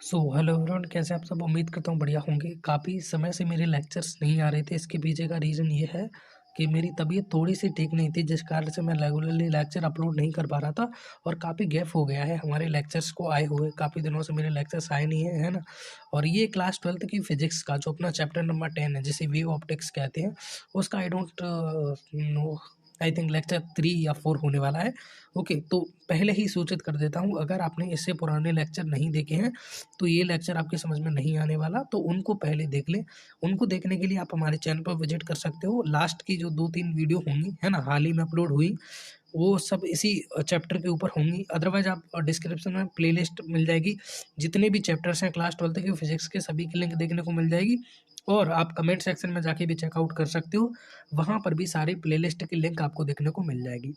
So hello everyone, कैसे आप सब। उम्मीद करता हूँ बढ़िया होंगे। काफ़ी समय से मेरे लेक्चर्स नहीं आ रहे थे। इसके पीछे का रीज़न ये है कि मेरी तबीयत थोड़ी सी ठीक नहीं थी, जिस कारण से मैं रेगुलरली लेक्चर अपलोड नहीं कर पा रहा था। और काफ़ी गैप हो गया है हमारे लेक्चर्स को आए हुए। काफ़ी दिनों से मेरे लेक्चर्स आए नहीं है ना। और ये क्लास 12th की फिजिक्स का जो अपना चैप्टर नंबर 10 है, जिसे वेव ऑप्टिक्स कहते हैं, उसका I don't know, I think lecture 3 या 4 होने वाला है। ओके, तो पहले ही सूचित कर देता हूँ, अगर आपने इससे पुराने लेक्चर नहीं देखे हैं तो ये लेक्चर आपके समझ में नहीं आने वाला, तो उनको पहले देख लें। उनको देखने के लिए आप हमारे चैनल पर विजिट कर सकते हो। लास्ट की जो 2-3 वीडियो होंगी, है ना, हाल ही में अपलोड हुई, वो सब इसी चैप्टर के ऊपर होंगी। अदरवाइज आप डिस्क्रिप्शन में प्लेलिस्ट मिल जाएगी, जितने भी चैप्टर्स हैं क्लास 12th के फिजिक्स के, सभी की लिंक देखने को मिल जाएगी। और आप कमेंट सेक्शन में जाके भी चेकआउट कर सकते हो, वहाँ पर भी सारी प्लेलिस्ट की लिंक आपको देखने को मिल जाएगी।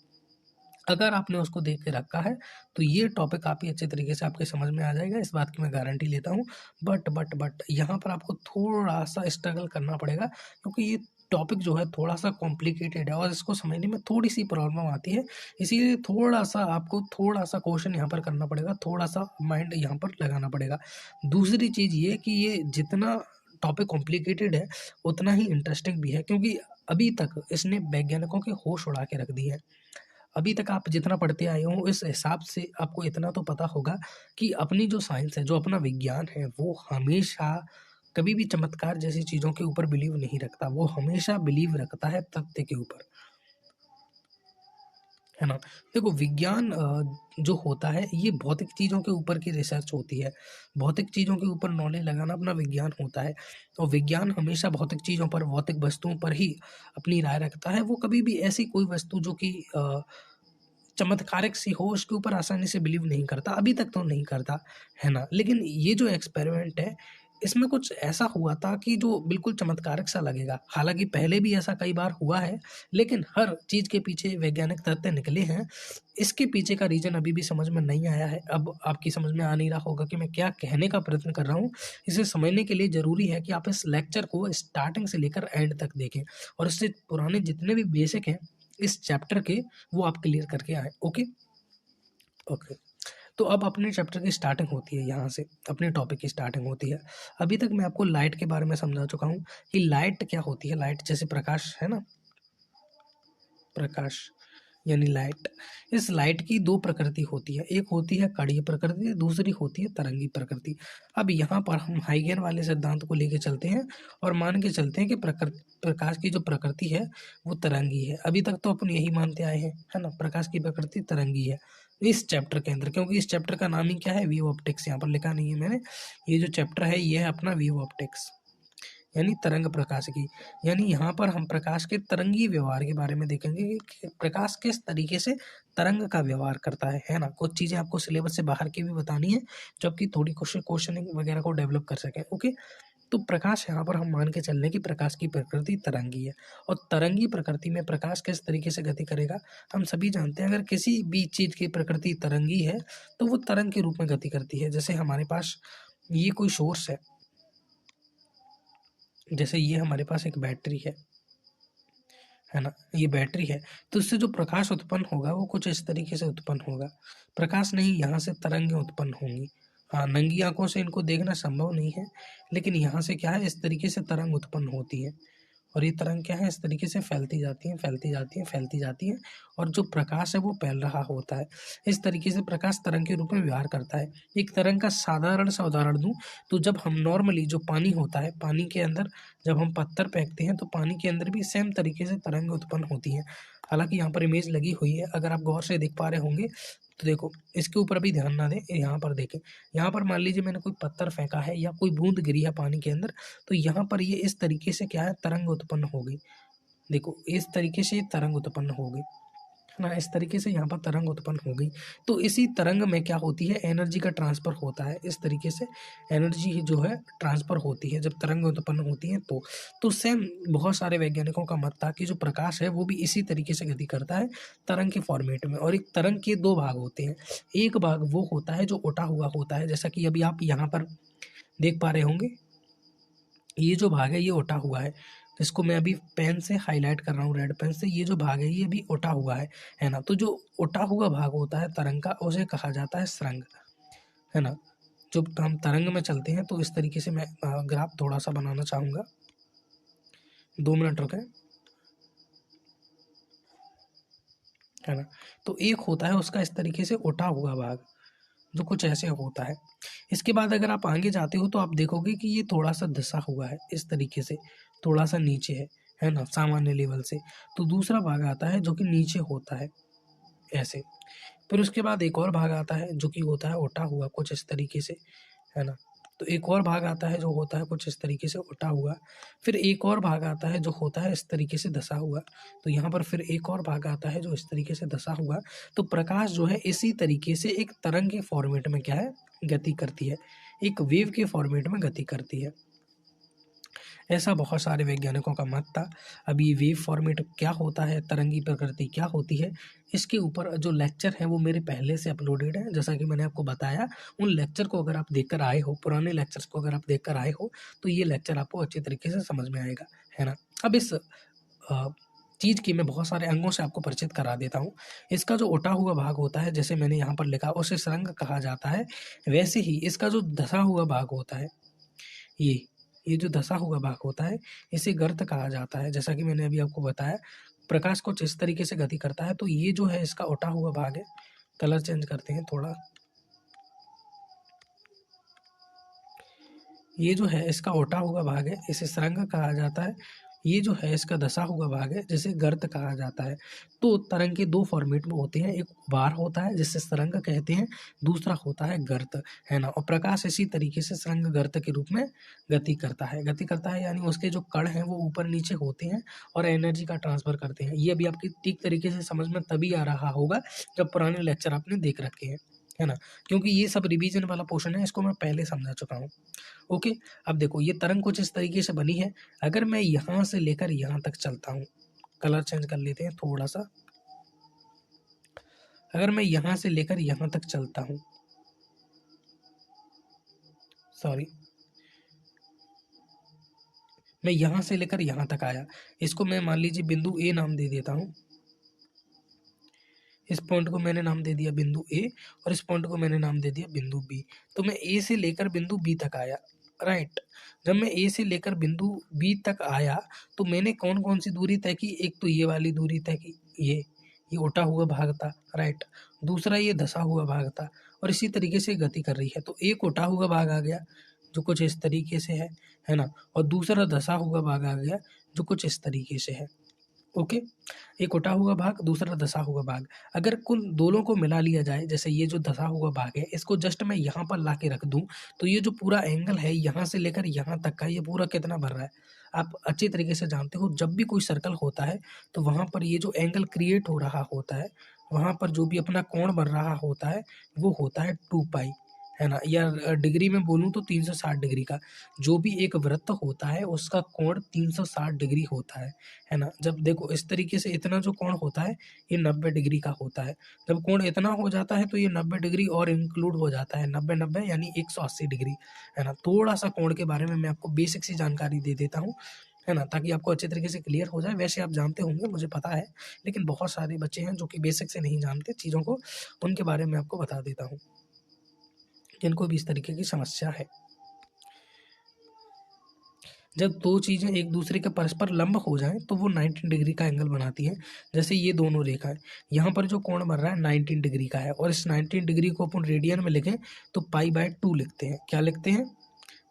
अगर आपने उसको देख के रखा है तो ये टॉपिक काफ़ी अच्छे तरीके से आपके समझ में आ जाएगा, इस बात की मैं गारंटी लेता हूँ। बट यहाँ पर आपको थोड़ा सा स्ट्रगल करना पड़ेगा, क्योंकि ये टॉपिक जो है थोड़ा सा कॉम्प्लिकेटेड है और इसको समझने में थोड़ी सी प्रॉब्लम आती है। इसीलिए थोड़ा सा आपको थोड़ा सा क्वेश्चन यहाँ पर करना पड़ेगा, थोड़ा सा माइंड यहाँ पर लगाना पड़ेगा। दूसरी चीज़ ये कि ये जितना टॉपिक कॉम्प्लिकेटेड है उतना ही इंटरेस्टिंग भी है, क्योंकि अभी तक इसने वैज्ञानिकों के होश उड़ा के रख दिए हैं। अभी तक आप जितना पढ़ते आए हो, इस हिसाब से आपको इतना तो पता होगा कि अपनी जो साइंस है, जो अपना विज्ञान है, वो हमेशा कभी भी चमत्कार जैसी चीज़ों के ऊपर बिलीव नहीं रखता। वो हमेशा बिलीव रखता है तथ्य के ऊपर, है ना। देखो, विज्ञान जो होता है ये भौतिक चीज़ों के ऊपर की रिसर्च होती है। भौतिक चीज़ों के ऊपर नॉलेज लगाना अपना विज्ञान होता है। और विज्ञान हमेशा भौतिक चीज़ों पर, भौतिक वस्तुओं पर ही अपनी राय रखता है। वो कभी भी ऐसी कोई वस्तु जो कि चमत्कारिक सी हो, उसके ऊपर आसानी से बिलीव नहीं करता, अभी तक तो नहीं करता, है ना। लेकिन ये जो एक्सपेरिमेंट है, इसमें कुछ ऐसा हुआ था कि जो बिल्कुल चमत्कारिक सा लगेगा। हालाँकि पहले भी ऐसा कई बार हुआ है, लेकिन हर चीज़ के पीछे वैज्ञानिक तथ्य निकले हैं। इसके पीछे का रीज़न अभी भी समझ में नहीं आया है। अब आपकी समझ में आ नहीं रहा होगा कि मैं क्या कहने का प्रयत्न कर रहा हूँ। इसे समझने के लिए ज़रूरी है कि आप इस लेक्चर को स्टार्टिंग से लेकर एंड तक देखें, और इससे पुराने जितने भी बेसिक हैं इस चैप्टर के, वो आप क्लियर करके आए। Okay okay. तो अब अपने चैप्टर की स्टार्टिंग होती है, यहाँ से अपने टॉपिक की स्टार्टिंग होती है। अभी तक मैं आपको लाइट के बारे में समझा चुका हूँ कि लाइट क्या होती है। लाइट जैसे प्रकाश है ना, प्रकाश यानी लाइट। इस लाइट की दो प्रकृति होती है, एक होती है कणीय प्रकृति, दूसरी होती है तरंगी प्रकृति। अब यहाँ पर हम हाइगन वाले सिद्धांत को लेके चलते हैं और मान के चलते हैं कि प्रकाश की जो प्रकृति है वो तरंगी है। अभी तक तो अपन यही मानते आए हैं, है ना, प्रकाश की प्रकृति तरंगी है इस चैप्टर के अंदर। क्योंकि इस चैप्टर का नाम ही क्या है, वेव ऑप्टिक्स। यहाँ पर लिखा नहीं है मैंने। ये जो चैप्टर है ये है अपना वेव ऑप्टिक्स, यानी तरंग प्रकाश की। यानी यहाँ पर हम प्रकाश के तरंगी व्यवहार के बारे में देखेंगे कि प्रकाश किस तरीके से तरंग का व्यवहार करता है ना। कुछ चीज़ें आपको सिलेबस से बाहर की भी बतानी है, जबकि थोड़ी क्वेश्चनिंग वगैरह को डेवलप कर सकें। ओके, तो प्रकाश यहाँ पर हम मान के चल रहे हैं कि प्रकाश की प्रकृति तरंगी है। और तरंगी प्रकृति में प्रकाश किस तरीके से गति करेगा, हम सभी जानते हैं। अगर किसी भी चीज़ की प्रकृति तरंगी है तो वो तरंग के रूप में गति करती है। जैसे हमारे पास ये कोई सोर्स है, जैसे ये हमारे पास एक बैटरी है ना, ये बैटरी है। तो इससे जो प्रकाश उत्पन्न होगा वो कुछ इस तरीके से उत्पन्न होगा। प्रकाश नहीं, यहाँ से तरंगें उत्पन्न होंगी। हाँ, नंगी आंखों से इनको देखना संभव नहीं है, लेकिन यहाँ से क्या है, इस तरीके से तरंग उत्पन्न होती है। और ये तरंग क्या है, इस तरीके से फैलती जाती हैं, फैलती जाती हैं, फैलती जाती हैं। और जो प्रकाश है वो फैल रहा होता है। इस तरीके से प्रकाश तरंग के रूप में व्यवहार करता है। एक तरंग का साधारण सा उदाहरण दूं तो जब हम नॉर्मली, जो पानी होता है, पानी के अंदर जब हम पत्थर फेंकते हैं तो पानी के अंदर भी सेम तरीके से तरंग उत्पन्न होती हैं। हालांकि यहाँ पर इमेज लगी हुई है, अगर आप गौर से देख पा रहे होंगे तो देखो, इसके ऊपर भी ध्यान ना दें, यहाँ पर देखें। यहाँ पर मान लीजिए मैंने कोई पत्थर फेंका है या कोई बूंद गिरी है पानी के अंदर, तो यहाँ पर ये इस तरीके से क्या है, तरंग उत्पन्न हो गई। देखो, इस तरीके से तरंग उत्पन्न हो गई, है ना। इस तरीके से यहाँ पर तरंग उत्पन्न हो गई। तो इसी तरंग में क्या होती है, एनर्जी का ट्रांसफर होता है। इस तरीके से एनर्जी जो है ट्रांसफर होती है जब तरंग उत्पन्न होती है। तो सेम बहुत सारे वैज्ञानिकों का मत था कि जो प्रकाश है वो भी इसी तरीके से गति करता है, तरंग के फॉर्मेट में। और एक तरंग के दो भाग होते हैं। एक भाग वो होता है जो उठा हुआ होता है, जैसा कि अभी आप यहाँ पर देख पा रहे होंगे। ये जो भाग है ये उठा हुआ है, जिसको मैं अभी पेन से हाईलाइट कर रहा हूँ, रेड पेन से। ये जो भाग है ये अभी उठा हुआ है ना। तो जो उठा हुआ भाग होता है तरंग का, उसे कहा जाता है स्रंग, है ना। जब हम तरंग में चलते हैं तो इस तरीके से मैं ग्राफ थोड़ा सा बनाना चाहूँगा। 2 मिनट रुकें, है ना। तो एक होता है उसका इस तरीके से उठा हुआ भाग, जो कुछ ऐसे होता है। इसके बाद अगर आप आगे जाते हो तो आप देखोगे कि ये थोड़ा सा धंसा हुआ है इस तरीके से, थोड़ा सा नीचे है ना, सामान्य लेवल से। तो दूसरा भाग आता है जो कि नीचे होता है ऐसे। फिर उसके बाद एक और भाग आता है जो कि होता है उठा हुआ कुछ इस तरीके से, है ना। तो एक और भाग आता है जो होता है कुछ इस तरीके से उठा हुआ। फिर एक और भाग आता है जो होता है इस तरीके से धंसा हुआ। तो यहाँ पर फिर एक और भाग आता है जो इस तरीके से धंसा हुआ। तो प्रकाश जो है इसी तरीके से एक तरंग के फॉर्मेट में क्या है, गति करती है, एक वेव के फॉर्मेट में गति करती है। ऐसा बहुत सारे वैज्ञानिकों का मत था। अब ये वेव फॉर्मेट क्या होता है, तरंगी प्रकृति क्या होती है, इसके ऊपर जो लेक्चर है वो मेरे पहले से अपलोडेड है। जैसा कि मैंने आपको बताया, उन लेक्चर को अगर आप देखकर आए हो, पुराने लेक्चर्स को अगर आप देखकर आए हो, तो ये लेक्चर आपको अच्छे तरीके से समझ में आएगा, है ना। अब इस चीज़ की मैं बहुत सारे अंगों से आपको परिचित करा देता हूँ। इसका जो उठा हुआ भाग होता है, जैसे मैंने यहाँ पर लिखा, उसे सुरंग कहा जाता है। वैसे ही इसका जो धंसा हुआ भाग होता है, ये जो धंसा हुआ भाग होता है, इसे गर्त कहा जाता है। जैसा कि मैंने अभी आपको बताया, प्रकाश कुछ इस तरीके से गति करता है। तो ये जो है इसका उठा हुआ भाग है। कलर चेंज करते हैं थोड़ा। ये जो है इसका उठा हुआ भाग है, इसे सुरंग कहा जाता है। ये जो है इसका धंसा हुआ भाग है, जिसे गर्त कहा जाता है। तो तरंग के दो फॉर्मेट में होते हैं, एक उभार होता है जिसे सुरंग कहते हैं, दूसरा होता है गर्त, है ना। और प्रकाश इसी तरीके से सुरंग गर्त के रूप में गति करता है, यानी उसके जो कण हैं वो ऊपर नीचे होते हैं और एनर्जी का ट्रांसफर करते हैं। ये अभी आपकी ठीक तरीके से समझ में तभी आ रहा होगा जब पुराने लेक्चर आपने देख रखे हैं, है ना। क्योंकि ये सब रिवीजन वाला पोर्शन है, इसको मैं पहले समझा चुका हूँ। ओके, अब देखो ये तरंग कुछ इस तरीके से बनी है। अगर मैं यहाँ से लेकर यहाँ तक चलता हूँ, कलर चेंज कर लेते हैं थोड़ा सा। अगर मैं यहाँ से लेकर यहाँ तक चलता हूँ, सॉरी, मैं यहाँ से लेकर यहाँ तक आया, इसको मैं मान लीजिए बिंदु ए नाम दे देता हूँ। इस पॉइंट को मैंने नाम दे दिया बिंदु ए और इस पॉइंट को मैंने नाम दे दिया बिंदु बी। तो मैं ए से लेकर बिंदु बी तक आया, राइट। जब मैं ए से लेकर बिंदु बी तक आया तो मैंने कौन कौन सी दूरी तय की, एक तो ये वाली दूरी तय की, ये उठा हुआ भाग था, राइट। दूसरा ये धंसा हुआ भाग था और इसी तरीके से गति कर रही है। तो एक उठा हुआ भाग आ गया जो कुछ इस तरीके से है ना, और दूसरा धंसा हुआ भाग आ गया जो कुछ इस तरीके से है। ओके, एक उठा हुआ भाग, दूसरा धंसा हुआ भाग। अगर कुल दोनों को मिला लिया जाए, जैसे ये जो धंसा हुआ भाग है इसको जस्ट मैं यहाँ पर ला के रख दूँ, तो ये जो पूरा एंगल है यहाँ से लेकर यहाँ तक का, ये पूरा कितना बन रहा है आप अच्छी तरीके से जानते हो। जब भी कोई सर्कल होता है तो वहाँ पर ये जो एंगल क्रिएट हो रहा होता है, वहाँ पर जो भी अपना कोण बन रहा होता है वो होता है 2 पाई, है ना। या डिग्री में बोलूँ तो 360 डिग्री का। जो भी एक वृत्त होता है उसका कोण 360 डिग्री होता है ना। जब देखो इस तरीके से इतना जो कोण होता है ये 90 डिग्री का होता है। जब कोण इतना हो जाता है तो ये 90 डिग्री और इंक्लूड हो जाता है, 90 यानी 180 डिग्री, है ना। थोड़ा सा कोण के बारे में मैं आपको बेसिक सी जानकारी दे देता हूँ, है ना, ताकि आपको अच्छे तरीके से क्लियर हो जाए। वैसे आप जानते होंगे, मुझे पता है, लेकिन बहुत सारे बच्चे हैं जो कि बेसिक से नहीं जानते चीज़ों को, उनके बारे में आपको बता देता हूँ जिनको भी इस तरीके की समस्या है। जब दो चीज़ें एक दूसरे के परस्पर लंब हो जाएं तो वो 19 डिग्री का एंगल बनाती हैं। जैसे ये दोनों रेखाएं, यहाँ पर जो कोण बन रहा है 19 डिग्री का है, और इस 19 डिग्री को अपन रेडियन में लिखें तो पाई/2 लिखते हैं। क्या लिखते हैं?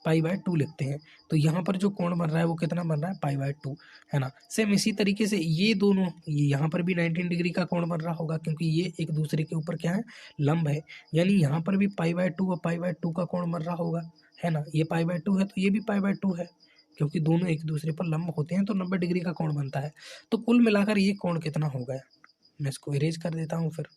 पाई/2 लिखते हैं। तो यहाँ पर जो कोण बन रहा है वो कितना बन रहा है? पाई/2, है ना। सेम इसी तरीके से ये दोनों, ये यहाँ पर भी 19 डिग्री का कोण बन रहा होगा क्योंकि ये एक दूसरे के ऊपर क्या है? लंब है। यानी यहाँ पर भी पाई/2 और पाई/2 का कोण बन रहा होगा, है ना। ये पाई/2 है तो ये भी पाई/2 है, क्योंकि दोनों एक दूसरे पर लंब होते हैं तो 90 डिग्री का कोण बनता है। तो कुल मिलाकर ये कोण कितना हो गया? मैं इसको इरेज कर देता हूँ फिर,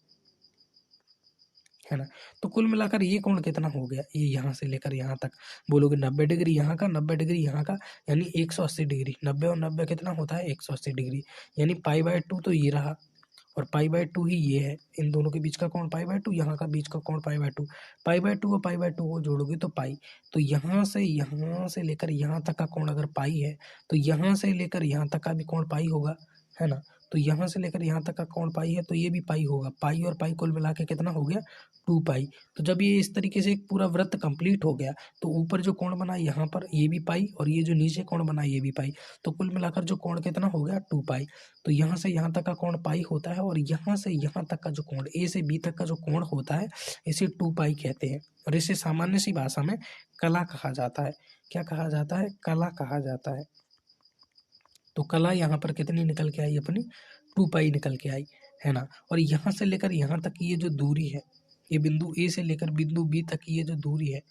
है ना। तो कुल मिलाकर ये कोण कितना हो गया? ये यहाँ से लेकर यहाँ तक बोलोगे 90 डिग्री यहाँ का, 90 डिग्री यहाँ का, यानी 180 डिग्री। 90 और 90 कितना होता है? 180 डिग्री। यानी पाई/2 तो ये रहा और पाई/2 ही ये है। इन दोनों के बीच का कोण पाई/2, यहाँ का बीच का कोण पाई/2। पाई/2 और पाई/2 को जोड़ोगे तो पाई। तो यहाँ से लेकर यहाँ तक का कोण अगर पाई है तो यहाँ से लेकर यहाँ तक का भी कोण पाई होगा, है ना। तो यहाँ से लेकर यहाँ तक का कोण पाई है, तो ये भी पाई होगा। पाई और पाई कुल मिला के कितना हो गया, 2 पाई। तो जब ये इस तरीके से एक पूरा वृत्त कंप्लीट हो गया तो ऊपर जो कोण बना यहाँ पर ये भी पाई और ये जो नीचे कोण बना ये भी पाई, तो कुल मिलाकर जो कोण कितना हो गया, 2 पाई। तो यहाँ से यहाँ तक का कोण पाई होता है और यहाँ से यहाँ तक का जो कोण ए से बी तक का जो कोण होता है इसे 2 पाई कहते हैं। और इसे सामान्य सी भाषा में कला कहा जाता है। क्या कहा जाता है, कला कहा जाता है। तो कला यहाँ पर कितनी निकल के आई अपनी, 2 पाई निकल के आई, है ना। और यहाँ से लेकर यहाँ तक की ये जो दूरी है, ये बिंदु ए से लेकर बिंदु बी तक की ये जो दूरी है,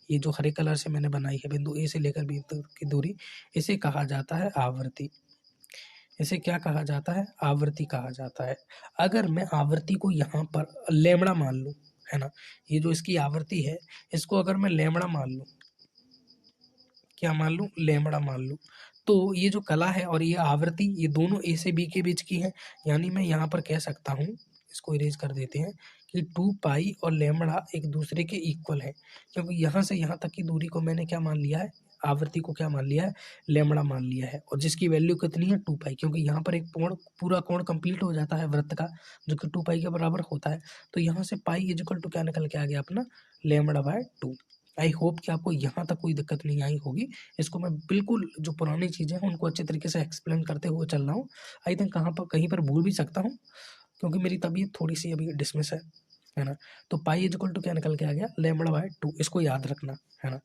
ये जो हरे कलर से मैंने बनाई है बिंदु ए से लेकर बी तक की दूरी, इसे कहा जाता है आवृत्ति। इसे क्या कहा जाता है, आवृत्ति कहा जाता है। अगर मैं आवृत्ति को यहाँ पर लैम्बडा मान लूँ, है ना, ये जो इसकी आवृत्ति है इसको अगर मैं लैम्बडा मान लूँ, क्या मान लूँ, लैम्बडा मान लूँ, तो ये जो कला है और ये आवृत्ति ये दोनों ए से बी के बीच की है। यानी मैं यहाँ पर कह सकता हूँ, इसको इरेज कर देते हैं, कि 2 पाई और लैम्बडा एक दूसरे के इक्वल है, क्योंकि यहाँ से यहाँ तक की दूरी को मैंने क्या मान लिया है, आवृत्ति को क्या मान लिया है, लैम्बडा मान लिया है। और जिसकी वैल्यू कितनी है, 2 पाई, क्योंकि यहाँ पर एक पूरा कोण कंप्लीट हो जाता है वृत्त का, जो कि 2 पाई के बराबर होता है। तो यहाँ से पाई इक्वल टू क्या निकल के आ गया अपना, लैम्बडा बाय 2। आई होप कि आपको यहाँ तक कोई दिक्कत नहीं आई होगी। इसको मैं बिल्कुल जो पुरानी चीज़ें हैं उनको अच्छे तरीके से एक्सप्लेन करते हुए चल रहा हूँ। आई थिंक कहीं पर भूल भी सकता हूँ, क्योंकि मेरी तबीयत थोड़ी सी अभी डिसमिस है ना। तो पाई इक्वल टू क्या निकल के आ गया, लैम्बडा बाय 2। इसको याद रखना, है ना।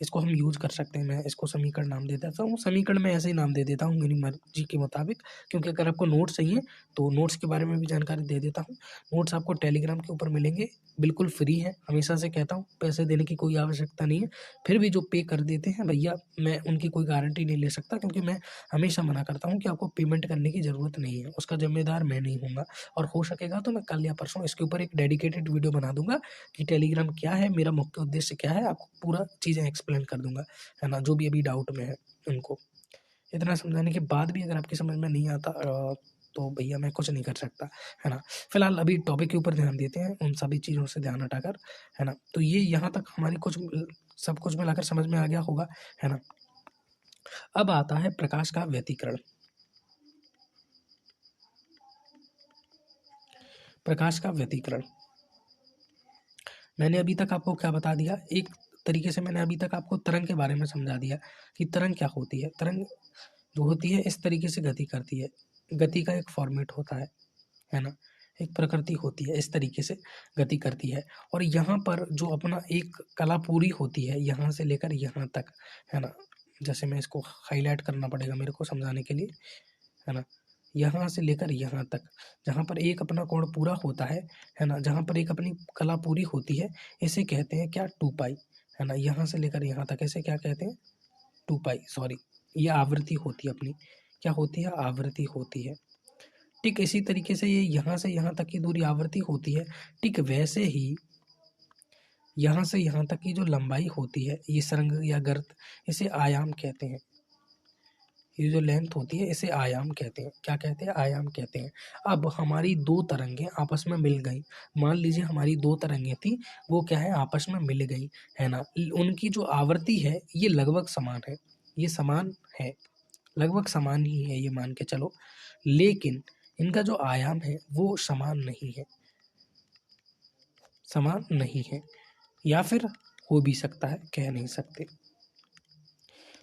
इसको हम यूज कर सकते हैं। मैं इसको समीकरण नाम दे देता हूँ, समीकरण में ऐसे ही नाम दे देता हूँ मेरी मर्जी के मुताबिक, क्योंकि अगर आपको नोट्स चाहिए तो नोट्स के बारे में भी जानकारी दे देता हूँ। नोट्स आपको टेलीग्राम के ऊपर मिलेंगे, बिल्कुल फ्री है। हमेशा से कहता हूँ, पैसे देने की कोई आवश्यकता नहीं है। फिर भी जो पे कर देते हैं भैया, मैं उनकी कोई गारंटी नहीं ले सकता, क्योंकि मैं हमेशा मना करता हूँ कि आपको पेमेंट करने की ज़रूरत नहीं है, उसका जिम्मेदार मैं नहीं हूँगा। और हो सकेगा तो मैं कल या परसों इसके ऊपर एक डेडिकेटेड वीडियो बना दूंगा कि टेलीग्राम क्या है, मेरा मुख्य उद्देश्य क्या है, आपको पूरा चीज़ें एक्सप्लेन कर दूंगा, है ना। जो भी अभी डाउट में है उनको, इतना समझाने के बाद भी अगर आपकी समझ में नहीं आता तो भैया मैं कुछ नहीं कर सकता, है ना। फिलहाल अभी टॉपिक के ऊपर ध्यान देते हैं, उन सभी चीज़ों से ध्यान हटाकर, है ना। तो ये यहाँ तक हमारी सब कुछ मिलाकर समझ में आ गया होगा, है ना। अब आता है प्रकाश का व्यतिकरण। प्रकाश का व्यतिकरण मैंने अभी तक आपको क्या बता दिया, एक तरीके से मैंने अभी तक आपको तरंग के बारे में समझा दिया कि तरंग क्या होती है। तरंग जो होती है इस तरीके से गति करती है, गति का एक फॉर्मेट होता है ना, एक प्रकृति होती है, इस तरीके से गति करती है। और यहाँ पर जो अपना एक कला पूरी होती है यहाँ से लेकर यहाँ तक, है ना। जैसे मैं इसको हाईलाइट करना पड़ेगा मेरे को समझाने के लिए, है ना। यहाँ से लेकर यहाँ तक जहाँ पर एक अपना कोण पूरा होता है ना, जहाँ पर एक अपनी कला पूरी होती है, इसे कहते हैं क्या, 2 पाई, है ना। यहाँ से लेकर यहाँ तक इसे क्या कहते हैं, 2 पाई, सॉरी, ये आवृत्ति होती है अपनी, क्या होती है, आवृत्ति होती है। ठीक इसी तरीके से ये यहाँ से यहाँ तक की दूरी आवृत्ति होती है। ठीक वैसे ही यहाँ से यहाँ तक की जो लंबाई होती है, ये सरंग या गर्त, इसे आयाम कहते हैं। ये जो लेंथ होती है इसे आयाम कहते हैं। क्या कहते हैं, आयाम कहते हैं। अब हमारी 2 तरंगें आपस में मिल गई, मान लीजिए हमारी 2 तरंगें थी, वो क्या है, आपस में मिल गई, है ना। उनकी जो आवृत्ति है ये लगभग समान है, ये समान है, लगभग समान ही है, ये मान के चलो। लेकिन इनका जो आयाम है वो समान नहीं है, समान नहीं है, या फिर हो भी सकता है, कह नहीं सकते।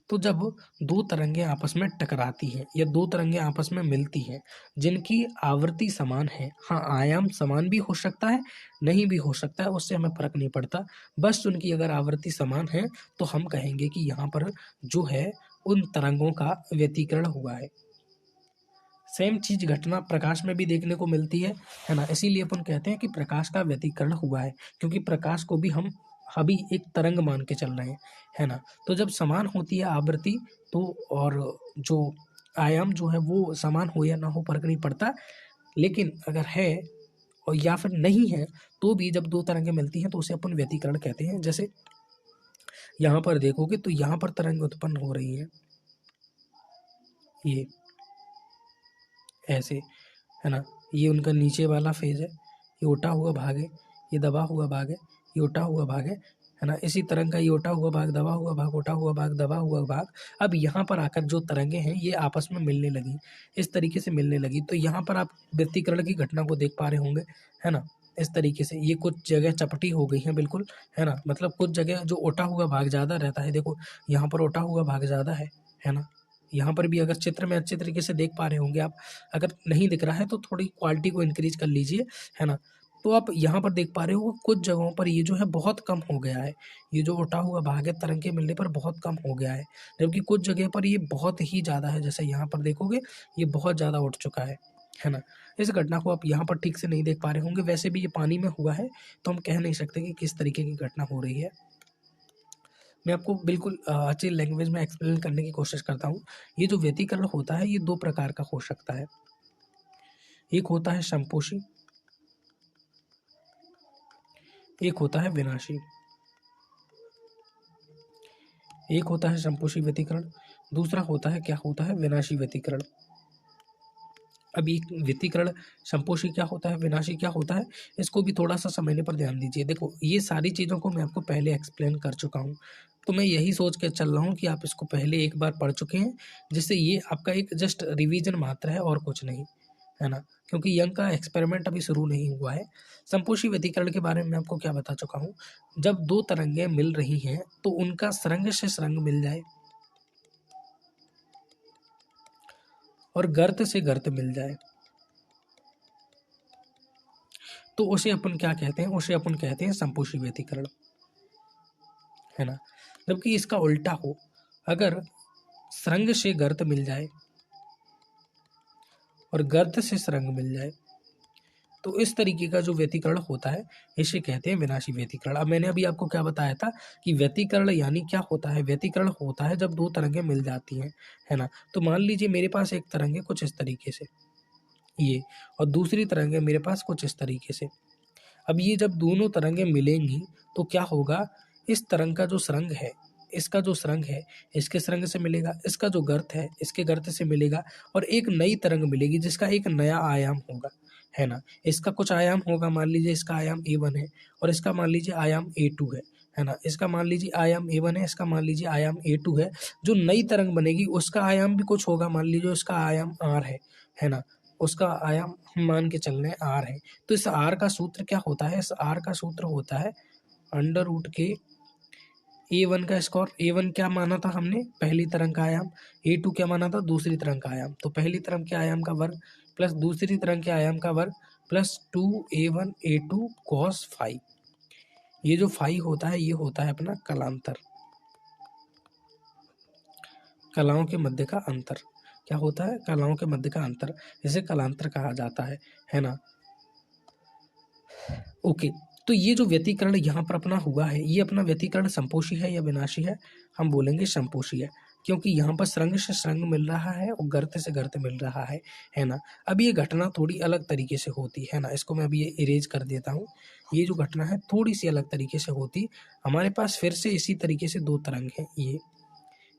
तो जब 2 तरंगें आपस में टकराती हैं या 2 तरंगें आपस में मिलती हैं जिनकी आवृत्ति समान है, हाँ आयाम समान भी हो सकता है, नहीं भी हो सकता है, उससे हमें फर्क नहीं पड़ता। बस उनकी अगर आवृत्ति समान है तो हम कहेंगे कि यहाँ पर जो है उन तरंगों का व्यतिकरण हुआ है। सेम चीज घटना प्रकाश में भी देखने को मिलती है ना। इसीलिए अपन कहते हैं कि प्रकाश का व्यतिकरण हुआ है, क्योंकि प्रकाश को भी हम अभी एक तरंग मान के चल रहे हैं, है ना। तो जब समान होती है आवृत्ति तो, और जो आयाम जो है वो समान हो या ना हो फर्क नहीं पड़ता। लेकिन अगर है और या फिर नहीं है तो भी जब 2 तरंगें मिलती हैं तो उसे अपन व्यतिकरण कहते हैं। जैसे यहाँ पर देखोगे तो यहाँ पर तरंग उत्पन्न हो रही है, ये ऐसे, है ना। ये उनका नीचे वाला फेज है, ये उठा हुआ भाग है, ये दबा हुआ भाग है, ये उठा हुआ भाग है है ना। इसी तरंग का ये उठा हुआ भाग, दबा हुआ भाग, उठा हुआ भाग, दबा हुआ भाग, अब यहाँ पर आकर जो तरंगे हैं ये आपस में मिलने लगी, इस तरीके से मिलने लगी। तो यहाँ पर आप व्यतिकरण की घटना को देख पा रहे होंगे, है ना। इस तरीके से ये कुछ जगह चपटी हो गई है बिल्कुल, है ना। मतलब कुछ जगह जो उठा हुआ भाग ज़्यादा रहता है, देखो यहाँ पर उठा हुआ भाग ज़्यादा है ना। यहाँ पर भी अगर चित्र में अच्छे तरीके से देख पा रहे होंगे आप, अगर नहीं दिख रहा है तो थोड़ी क्वालिटी को इंक्रीज कर लीजिए, है ना। तो आप यहाँ पर देख पा रहे हो कुछ जगहों पर ये जो है बहुत कम हो गया है, ये जो उठा हुआ भाग है तरंग के मिलने पर बहुत कम हो गया है, जबकि कुछ जगह पर ये बहुत ही ज़्यादा है। जैसे यहाँ पर देखोगे ये बहुत ज़्यादा उठ चुका है ना। इस घटना को आप यहाँ पर ठीक से नहीं देख पा रहे होंगे। वैसे भी ये पानी में हुआ है तो हम कह नहीं सकते कि किस तरीके की घटना हो रही है। मैं आपको बिल्कुल अच्छी लैंग्वेज में एक्सप्लेन करने की कोशिश करता हूँ। ये जो व्यतिकरण होता है ये दो प्रकार का हो सकता है। एक होता है संपोषी, एक होता है विनाशी। एक होता है संपोषी व्यतिकरण, दूसरा होता है क्या होता है विनाशी व्यतिकरण। अब एक व्यतिकरण संपोषी क्या होता है, विनाशी क्या होता है, इसको भी थोड़ा सा समझने पर ध्यान दीजिए। देखो ये सारी चीज़ों को मैं आपको पहले एक्सप्लेन कर चुका हूँ, तो मैं यही सोच के चल रहा हूँ कि आप इसको पहले एक बार पढ़ चुके हैं, जिससे ये आपका एक जस्ट रिवीजन मात्र है और कुछ नहीं, है ना। क्योंकि यंग का एक्सपेरिमेंट अभी शुरू नहीं हुआ है। संपोषी व्यतिकरण के बारे में मैं आपको क्या बता चुका हूँ, जब दो तरंगें मिल रही हैं तो उनका सरंग से सरंग मिल जाए और गर्त से गर्त मिल जाए तो उसे अपन क्या कहते हैं, उसे अपन कहते हैं संपोषी व्यतिकरण, है ना। जबकि इसका उल्टा हो, अगर सरंग से गर्त मिल जाए और गर्त से सरंग मिल जाए तो इस तरीके का जो व्यतिकरण होता है इसे कहते हैं विनाशी व्यतिकरण। अब मैंने अभी आपको क्या बताया था कि व्यतिकरण यानी क्या होता है। व्यतिकरण होता है जब दो तरंगें मिल जाती हैं, है ना। तो मान लीजिए मेरे पास एक तरंग है कुछ इस तरीके से ये, और दूसरी तरंग है मेरे पास कुछ इस तरीके से। अब ये जब दोनों तरंगें मिलेंगी तो क्या होगा, इस तरंग का जो सरंग है, इसका जो सरंग है इसके सरंग से मिलेगा, इसका जो गर्त है इसके गर्त से मिलेगा, और एक नई तरंग मिलेगी जिसका एक नया आयाम होगा, है ना। इसका कुछ आयाम होगा, मान लीजिए इसका आयाम a1 है और इसका मान लीजिए आयाम a2 है ना। इसका मान लीजिए आयाम a1 है, इसका मान लीजिए आयाम a2 है। जो नई तरंग बनेगी उसका आयाम भी कुछ होगा, मान लीजिए उसका आयाम r है ना। उसका आयाम हम मान के चल रहे हैं r है। तो इस r का सूत्र क्या होता है, इस r का सूत्र होता है अंडर रूट के a1 का स्क्वायर। a1 क्या माना था हमने, पहली तरंग का आयाम, a2 क्या माना था, दूसरी तरंग का आयाम। तो पहली तरंग के आयाम का वर्ग प्लस दूसरी तरंग के आयाम का वर्ग plus 2a1 a2 cos phi. ये जो फाई होता है ये होता है अपना कलांतर, कलाओं के मध्य का अंतर। क्या होता है, कलाओं के मध्य का अंतर, इसे कलांतर कहा जाता है ना। ओके, तो ये जो व्यतिकरण यहाँ पर अपना हुआ है ये अपना व्यतिकरण संपोषी है या विनाशी है, हम बोलेंगे संपोषी है, क्योंकि यहाँ पर सरंग से सरंग मिल रहा है और गर्त से गर्त मिल रहा है ना। अब ये घटना थोड़ी अलग तरीके से होती है ना, इसको मैं अभी ये इरेज कर देता हूँ। ये जो घटना है थोड़ी सी अलग तरीके से होती, हमारे पास फिर से इसी तरीके से दो तरंग है ये,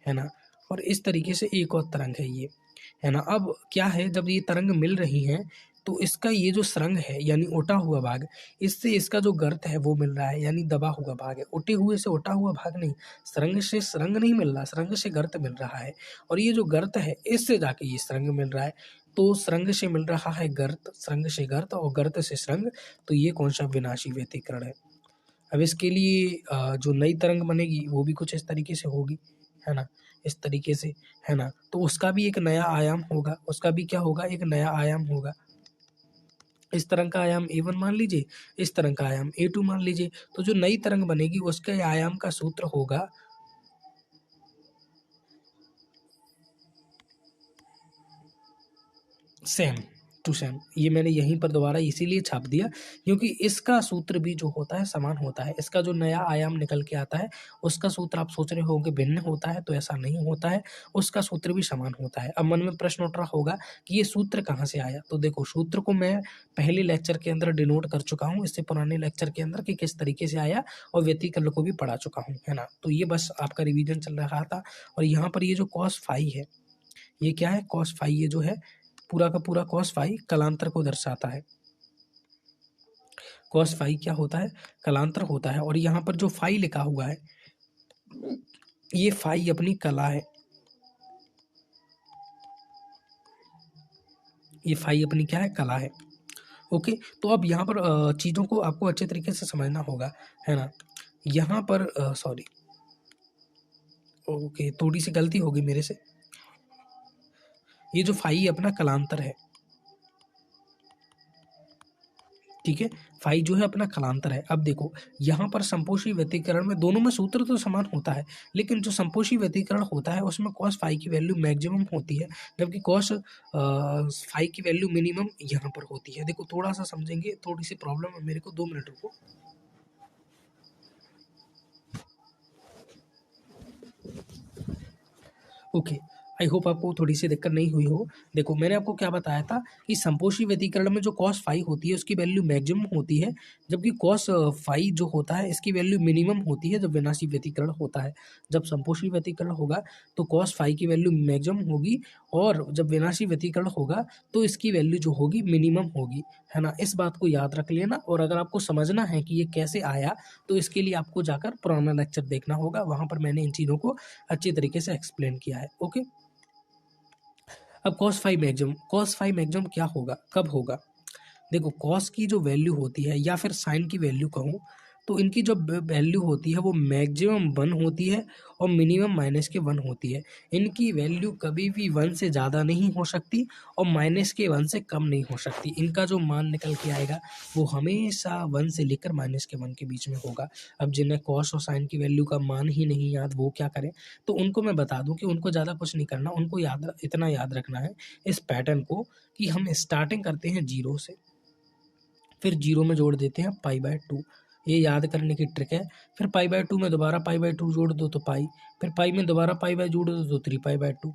है ना, और इस तरीके से एक और तरंग है ये, है ना। अब क्या है, जब ये तरंग मिल रही हैं तो इसका ये जो सरंग है यानी उठा हुआ भाग, इससे इसका जो गर्त है वो मिल रहा है, यानी दबा हुआ भाग है। उठे हुए से उठा हुआ भाग नहीं, सरंग से सरंग नहीं मिल रहा, सरंग से गर्त मिल रहा है। और ये जो गर्त है इससे जाके ये सरंग मिल रहा है, तो सरंग से मिल रहा है गर्त, सरंग से गर्त और गर्त से सरंग, तो ये कौन सा विनाशी व्यतिकरण है। अब इसके लिए जो नई तरंग बनेगी वो भी कुछ इस तरीके से होगी, है ना, इस तरीके से, है ना। तो उसका भी एक नया आयाम होगा, उसका भी क्या होगा, एक नया आयाम होगा। इस तरंग का आयाम a1 मान लीजिए, इस तरंग का आयाम a2 मान लीजिए। तो जो नई तरंग बनेगी उसके आयाम का सूत्र होगा सेम टू सेम। ये मैंने यहीं पर दोबारा इसीलिए छाप दिया क्योंकि इसका सूत्र भी जो होता है समान होता है। इसका जो नया आयाम निकल के आता है उसका सूत्र आप सोच रहे होंगे भिन्न होता है, तो ऐसा नहीं होता है, उसका सूत्र भी समान होता है। अब मन में प्रश्न उठ रहा होगा कि ये सूत्र कहाँ से आया, तो देखो सूत्र को मैं पहले लेक्चर के अंदर डिनोट कर चुका हूँ, इससे पुराने लेक्चर के अंदर कि किस तरीके से आया, और व्यतिकरण को भी पढ़ा चुका हूँ, है ना। तो ये बस आपका रिविजन चल रहा था। और यहाँ पर ये जो कॉस फाई है ये क्या है, कॉस फाई, ये जो है पूरा का पूरा कॉस फाई कलांतर को दर्शाता है। कॉस फाई क्या होता है, कलांतर होता है। और यहाँ पर जो फाई लिखा हुआ है, ये फाई अपनी कला है, ये फाई अपनी क्या है, कला है। ओके, तो अब यहाँ पर चीज़ों को आपको अच्छे तरीके से समझना होगा, है ना। यहाँ पर सॉरी, ओके, थोड़ी सी गलती होगी मेरे से। ये जो फाई अपना कलांतर है, ठीक है, फाई जो है अपना कलांतर है। अब देखो यहाँ पर संपोषी व्यतिकरण में दोनों में सूत्र तो समान होता है, लेकिन जो संपोषी व्यतिकरण होता है उसमें कॉस फाई की वैल्यू मैक्सिमम होती है, जबकि कॉस फाई की वैल्यू मिनिमम यहाँ पर होती है। देखो थोड़ा सा समझेंगे, थोड़ी सी प्रॉब्लम है मेरे को, 2 मिनट रुको। ओके, आई होप आपको थोड़ी सी दिक्कत नहीं हुई हो। देखो मैंने आपको क्या बताया था कि संपोषी व्यतिकरण में जो कॉस फाई होती है उसकी वैल्यू मैक्सिमम होती है, जबकि कॉस फाई जो होता है इसकी वैल्यू मिनिमम होती है जब विनाशी व्यतिकरण होता है। जब संपोषी व्यतिकरण होगा तो कॉस फाई की वैल्यू मैक्सिमम होगी, और जब विनाशी व्यतिकरण होगा तो इसकी वैल्यू जो होगी मिनिमम होगी, है ना। इस बात को याद रख लेना, और अगर आपको समझना है कि ये कैसे आया तो इसके लिए आपको जाकर पुराना लेक्चर देखना होगा, वहाँ पर मैंने इन चीज़ों को अच्छी तरीके से एक्सप्लेन किया है। ओके, अब कॉस फाई मैक्सिमम क्या होगा, कब होगा। देखो कॉस की जो वैल्यू होती है या फिर साइन की वैल्यू कहूँ, तो इनकी जो वैल्यू होती है वो मैक्सिमम 1 होती है और मिनिमम -1 होती है। इनकी वैल्यू कभी भी 1 से ज़्यादा नहीं हो सकती और -1 से कम नहीं हो सकती। इनका जो मान निकल के आएगा वो हमेशा 1 से लेकर -1 के बीच में होगा। अब जिन्हें कॉस और साइन की वैल्यू का मान ही नहीं याद, वो क्या करें, तो उनको मैं बता दूं कि उनको ज़्यादा कुछ नहीं करना, उनको इतना याद रखना है इस पैटर्न को कि हम स्टार्टिंग करते हैं 0 से, फिर 0 में जोड़ देते हैं π/2, ये याद करने की ट्रिक है। फिर π/2 में दोबारा π/2 जोड़ दो तो पाई, फिर पाई में दोबारा पाई जोड़ दो तो 3π/2,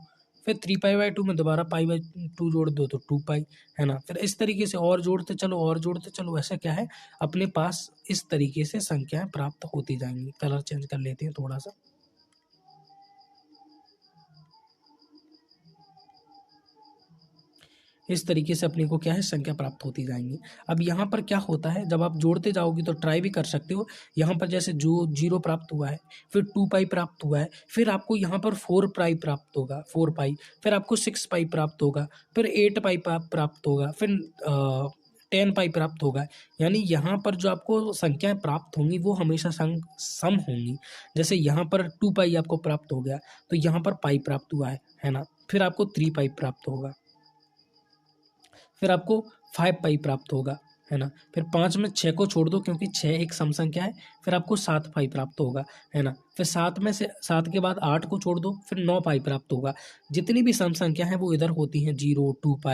फिर 3π/2 में दोबारा π/2 जोड़ दो तो 2π, है ना। फिर इस तरीके से और जोड़ते चलो और जोड़ते चलो, ऐसा क्या है अपने पास इस तरीके से संख्याएं प्राप्त होती जाएंगी। कलर चेंज कर लेते हैं थोड़ा सा। इस तरीके से अपने को क्या है संख्या प्राप्त होती जाएंगी। अब यहाँ पर क्या होता है, जब आप जोड़ते जाओगे तो ट्राई भी कर सकते हो। यहाँ पर जैसे जो 0 प्राप्त हुआ है, फिर 2π प्राप्त हुआ है, फिर आपको यहाँ पर 4π प्राप्त होगा, 4π, फिर आपको 6π प्राप्त होगा, फिर 8π प्राप्त होगा, फिर 10π प्राप्त होगा। यानी यहाँ पर जो आपको संख्याएं प्राप्त होंगी वो हमेशा सम होंगी। जैसे यहाँ पर 2π आपको प्राप्त हो गया तो यहाँ पर पाई प्राप्त हुआ है ना। फिर आपको 3π प्राप्त होगा, फिर आपको 5π प्राप्त होगा, है ना। फिर 5 में 6 को छोड़ दो क्योंकि 6 एक सम संख्या है, फिर आपको 7π प्राप्त होगा, है ना। फिर 7 में से 7 के बाद 8 को छोड़ दो, फिर 9π प्राप्त होगा। जितनी भी सम संख्या है वो इधर होती हैं, 0, 2π,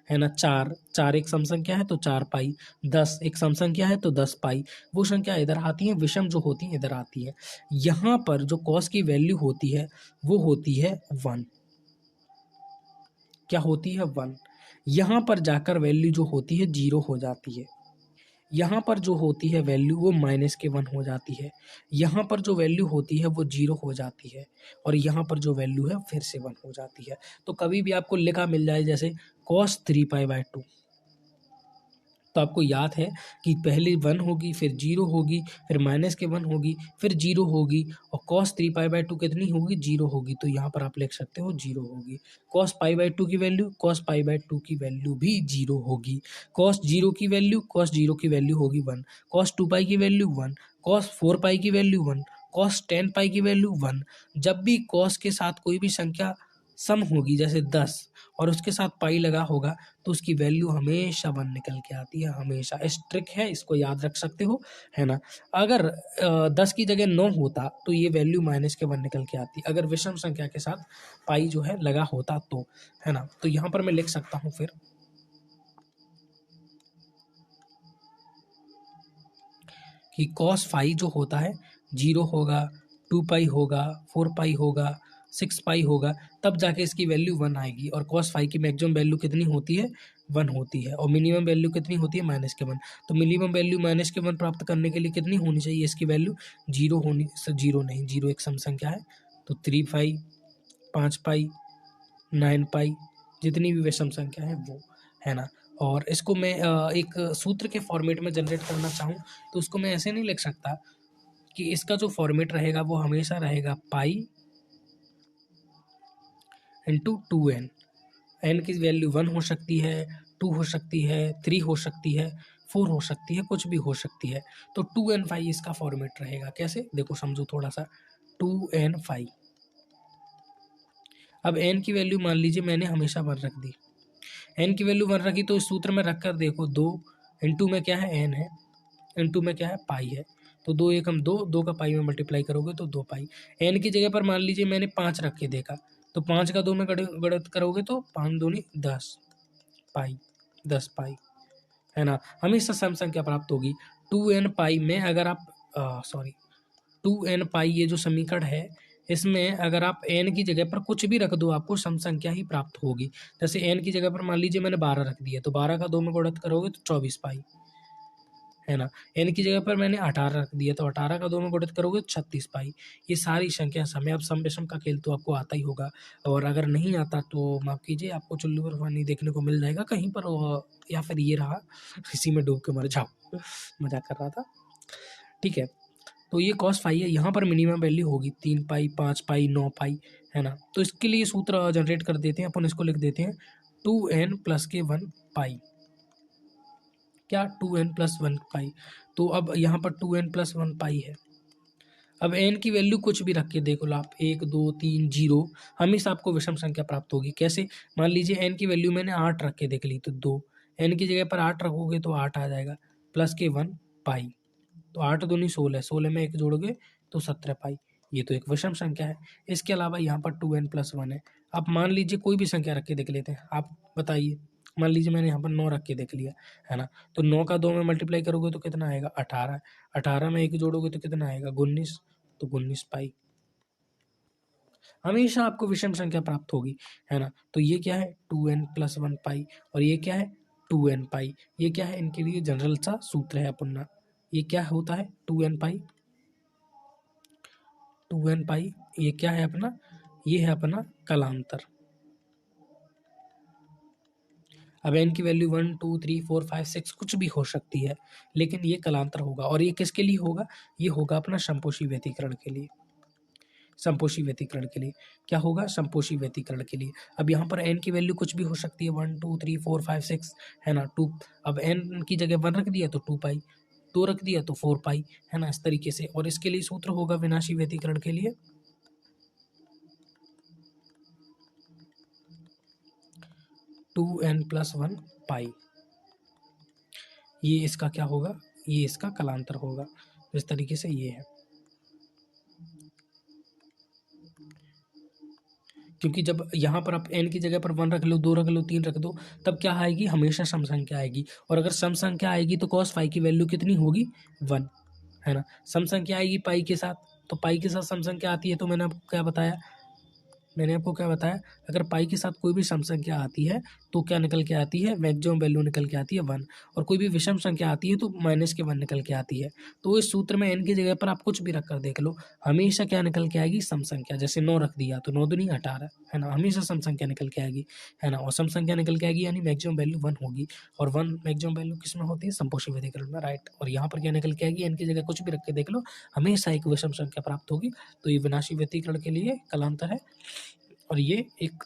है ना, 4 एक सम संख्या है तो 4π, 10 एक सम संख्या है तो 10π, वो संख्या इधर आती हैं, विषम जो होती हैं इधर आती है। यहाँ पर जो कॉस की वैल्यू होती है वो होती है 1, क्या होती है 1। यहाँ पर जाकर वैल्यू जो होती है 0 हो जाती है, यहाँ पर जो होती है वैल्यू वो -1 हो जाती है, यहाँ पर जो वैल्यू होती है वो 0 हो जाती है, और यहाँ पर जो वैल्यू है फिर से 1 हो जाती है। तो कभी भी आपको लिखा मिल जाए जैसे cos 3π/2, तो आपको याद है कि पहले 1 होगी, फिर 0 होगी, फिर -1 होगी, फिर 0 होगी, और cos 3π/2 कितनी होगी, 0 होगी। तो यहाँ पर आप लिख सकते हो 0 होगी। cos π/2 की वैल्यू, cos π/2 की वैल्यू भी 0 होगी। cos 0 की वैल्यू, cos 0 की वैल्यू होगी 1, cos 2π की वैल्यू 1, cos 4π की वैल्यू 1, cos 10π की वैल्यू 1। जब भी cos के साथ कोई भी संख्या सम होगी जैसे 10 और उसके साथ पाई लगा होगा तो उसकी वैल्यू हमेशा 1 निकल के आती है, हमेशा। इस ट्रिक है, इसको याद रख सकते हो, है ना। अगर 10 की जगह 9 होता तो ये वैल्यू -1 निकल के आती, अगर विषम संख्या के साथ पाई जो है लगा होता तो, है ना। तो यहाँ पर मैं लिख सकता हूँ फिर कि कॉस फाई जो होता है 0 होगा, 2π होगा, 4π होगा, 6π होगा, तब जाके इसकी वैल्यू 1 आएगी। और कॉस फाई की मैक्सिमम वैल्यू कितनी होती है, 1 होती है, और मिनिमम वैल्यू कितनी होती है, -1। तो मिनिमम वैल्यू -1 प्राप्त करने के लिए कितनी होनी चाहिए इसकी वैल्यू, 0 होनी, 0 नहीं, 0 एक सम संख्या है तो 3π, 5π, 9π, जितनी भी विषम संख्या है वो, है ना। और इसको मैं एक सूत्र के फॉर्मेट में जनरेट करना चाहूँ तो उसको मैं ऐसे नहीं लिख सकता कि इसका जो फॉर्मेट रहेगा वो हमेशा रहेगा पाई इंटू 2n। एन की वैल्यू 1 हो सकती है, 2 हो सकती है, 3 हो सकती है, 4 हो सकती है, कुछ भी हो सकती है। तो 2n5 इसका फॉर्मेट रहेगा। कैसे, देखो समझो थोड़ा सा। 2n5, अब n की वैल्यू मान लीजिए मैंने हमेशा 1 रख दी। n की वैल्यू 1 रखी तो इस सूत्र में रख कर देखो, 2 इंटू में क्या है, n है, इंटू में क्या है, पाई है। तो 2 एकम 2, 2 का पाई में मल्टीप्लाई करोगे तो 2 पाई। n की जगह पर मान लीजिए मैंने 5 रख के देखा, तो 5 का 2 में गणित करोगे तो 5 दूनी 10 पाई, 10 पाई, है ना। हमेशा सम संख्या प्राप्त होगी। 2n पाई में अगर आप 2n पाई ये जो समीकरण है, इसमें अगर आप n की जगह पर कुछ भी रख दो आपको सम संख्या ही प्राप्त होगी। जैसे n की जगह पर मान लीजिए मैंने 12 रख दिया, तो 12 का 2 में गुणित करोगे तो 24 पाई, है ना। n की जगह पर मैंने 18 रख दिया, तो 18 का 2 में गुणित करोगे तो 36 पाई। ये सारी संख्या समय, अब सम विषम का खेल तो आपको आता ही होगा, और अगर नहीं आता तो माफ़ कीजिए, आपको चुल्लू पर पानी देखने को मिल जाएगा कहीं पर, या फिर ये रहा, इसी में डूब के मर जाओ। मजाक कर रहा था, ठीक है। तो ये कॉस फाई है, यहाँ पर मिनिमम वैल्यू होगी 3 पाई, 5 पाई, 9 पाई, है ना। तो इसके लिए सूत्र जनरेट कर देते हैं अपन, इसको लिख देते हैं 2n प्लस के 1 पाई, क्या 2n प्लस 1 पाई। तो अब यहाँ पर 2n प्लस 1 पाई है। अब n की वैल्यू कुछ भी रख के देखो लो आप, 1 2 3 0, हमेशा आपको विषम संख्या प्राप्त होगी। कैसे, मान लीजिए n की वैल्यू मैंने 8 रख के देख ली, तो 2, n की जगह पर 8 रखोगे तो 8 आ जाएगा, प्लस के 1 पाई, तो 8 दूनी 16, 16 में 1 जोड़ोगे तो 17 पाई। ये तो एक विषम संख्या है। इसके अलावा यहाँ पर 2n प्लस 1 है। अब मान लीजिए कोई भी संख्या रख के देख लेते हैं, आप बताइए। मान लीजिए मैंने यहाँ पर 9 रख के देख लिया, है ना। तो 9 का 2 में मल्टीप्लाई करोगे तो कितना आएगा, 18, 18 में 1 जोड़ोगे तो कितना आएगा, 19, तो 19 पाई। हमेशा आपको विषम संख्या प्राप्त होगी, है ना। तो ये क्या है, 2n प्लस 1 पाई, और ये क्या है, 2n पाई। ये क्या है, इनके लिए जनरल सा सूत्र है अपना। ये क्या होता है, 2n पाई, 2n पाई, ये क्या है अपना, ये है अपना कलांतर। अब n की वैल्यू 1 2 3 4 5 6 कुछ भी हो सकती है, लेकिन ये कलांतर होगा। और ये किसके लिए होगा, ये होगा अपना समपोषी व्यतिकरण के लिए। समपोषी व्यतिकरण के लिए क्या होगा, समपोषी व्यतिकरण के लिए। अब यहाँ पर n की वैल्यू कुछ भी हो सकती है, 1 2 3 4 5 6, है ना। 2, अब n की जगह 1 रख दिया तो 2 पाई, 2 रख दिया तो 4 पाई, है ना, इस तरीके से। और इसके लिए सूत्र होगा विनाशी व्यतिकरण के लिए 2n प्लस 1 पाई। ये इसका क्या होगा, ये इसका कलांतर होगा। इस तरीके से ये है, क्योंकि जब यहाँ पर आप n की जगह पर 1 रख लो, 2 रख लो, 3 रख दो, तब क्या आएगी, हमेशा सम संख्या आएगी। और अगर सम संख्या आएगी तो cos फाई की वैल्यू कितनी होगी, 1, है ना। सम संख्या आएगी पाई के साथ, तो पाई के साथ सम संख्या आती है, तो मैंने आपको क्या बताया, अगर पाई के साथ कोई भी सम संख्या आती है तो क्या निकल के आती है, मैक्सिमम वैल्यू निकल के आती है 1, और कोई भी विषम संख्या आती है तो माइनस के 1 निकल के आती है। तो इस सूत्र में n की जगह पर आप कुछ भी रख कर देख लो, हमेशा क्या निकल के आएगी, सम संख्या। जैसे 9 रख दिया तो 9 दूनी 18, है ना, हमेशा सम संख्या निकल के आएगी, है ना। और सम संख्या निकल के आएगी यानी मैक्सिमम वैल्यू 1 होगी, और 1 मैक्सिमम वैल्यू किस में होती है, समपोषी व्यतिकरण में, राइट। और यहाँ पर क्या निकल के आएगी, n की जगह कुछ भी रख के देख लो, हमेशा एक विषम संख्या प्राप्त होगी। तो ये विनाशी व्यतिकरण के लिए कलांतर है, और ये एक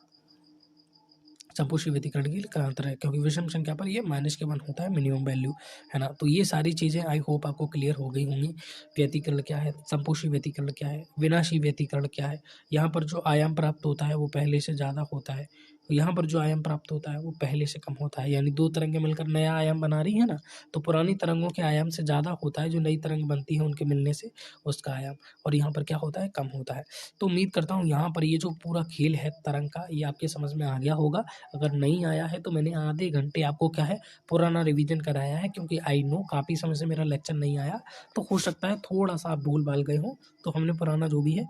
समपोषी व्यतिकरण के लिए कलांतर है, क्योंकि विषम संख्या पर ये माइनस के 1 होता है मिनिमम वैल्यू, है ना। तो ये सारी चीज़ें आई होप आपको क्लियर हो गई होंगी। व्यतिकरण क्या है, समपोषी व्यतिकरण क्या है, विनाशी व्यतिकरण क्या है। यहाँ पर जो आयाम प्राप्त होता है वो पहले से ज़्यादा होता है, यहाँ पर जो आयाम प्राप्त होता है वो पहले से कम होता है। यानी 2 तरंगें मिलकर नया आयाम बना रही है ना, तो पुरानी तरंगों के आयाम से ज़्यादा होता है जो नई तरंग बनती है उनके मिलने से, उसका आयाम। और यहाँ पर क्या होता है, कम होता है। तो उम्मीद करता हूँ यहाँ पर ये जो पूरा खेल है तरंग का, ये आपके समझ में आ गया होगा। अगर नहीं आया है तो मैंने आधे घंटे आपको क्या है, पुराना रिवीजन कराया है, क्योंकि आई नो काफ़ी समय से मेरा लेक्चर नहीं आया, तो हो सकता है थोड़ा सा आप भूल भाल गए हो, तो हमने पुराना जो भी है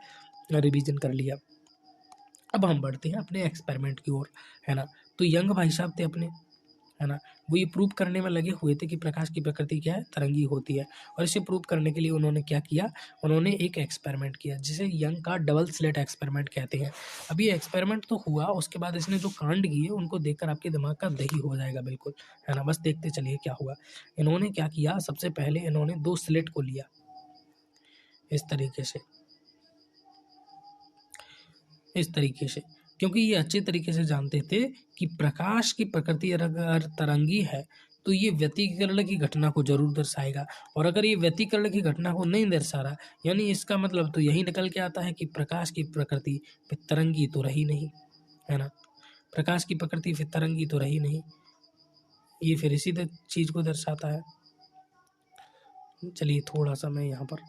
रिवीजन कर लिया। अब हम बढ़ते हैं अपने एक्सपेरिमेंट की ओर, है ना। तो यंग भाई साहब थे अपने, है ना। वो ये प्रूव करने में लगे हुए थे कि प्रकाश की प्रकृति क्या है, तरंगी होती है। और इसे प्रूव करने के लिए उन्होंने क्या किया, उन्होंने एक एक्सपेरिमेंट किया जिसे यंग का डबल स्लिट एक्सपेरिमेंट कहते हैं। अब ये एक्सपेरिमेंट तो हुआ, उसके बाद इसने जो कांड किए उनको देखकर आपके दिमाग का दही हो जाएगा बिल्कुल, है ना। बस देखते चलिए क्या हुआ। इन्होंने क्या किया, सबसे पहले इन्होंने 2 स्लिट को लिया इस तरीके से, इस तरीके से, क्योंकि ये अच्छे तरीके से जानते थे कि प्रकाश की प्रकृति अगर तरंगी है तो ये व्यतिकरण की घटना को जरूर दर्शाएगा। और अगर ये व्यतिकरण की घटना को नहीं दर्शा रहा, यानी इसका मतलब तो यही निकल के आता है कि प्रकाश की प्रकृति फिर तरंगी तो रही नहीं, है ना। प्रकाश की प्रकृति फिर तरंगी तो रही नहीं, ये फिर इसी चीज को दर्शाता है। चलिए थोड़ा सा मैं यहाँ पर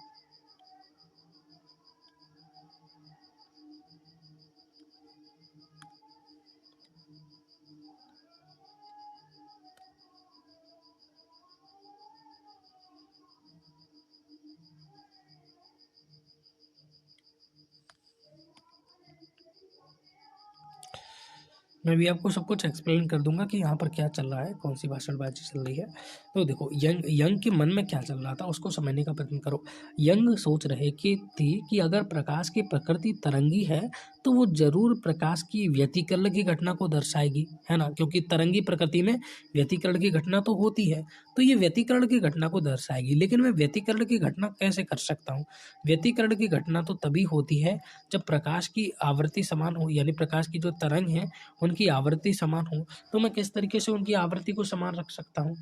मैं भी आपको सब कुछ एक्सप्लेन कर दूंगा कि यहाँ पर क्या चल रहा है, कौन सी भाषणबाजी चल रही है। तो देखो, यंग के मन में क्या चल रहा था उसको समझने का प्रयत्न करो। यंग सोच रहे कि अगर प्रकाश की प्रकृति तरंगी है तो वो जरूर प्रकाश की व्यतिकरण की घटना को दर्शाएगी, है ना, क्योंकि तरंगी प्रकृति में व्यतिकरण की घटना तो होती है, तो ये व्यतिकरण की घटना को दर्शाएगी। लेकिन मैं व्यतिकरण की घटना कैसे कर सकता हूँ? व्यतिकरण की घटना तो तभी होती है जब प्रकाश की आवृत्ति समान हो, यानी प्रकाश की जो तरंग है उनकी आवृत्ति समान हो। तो मैं किस तरीके से उनकी आवृत्ति को समान रख सकता हूँ?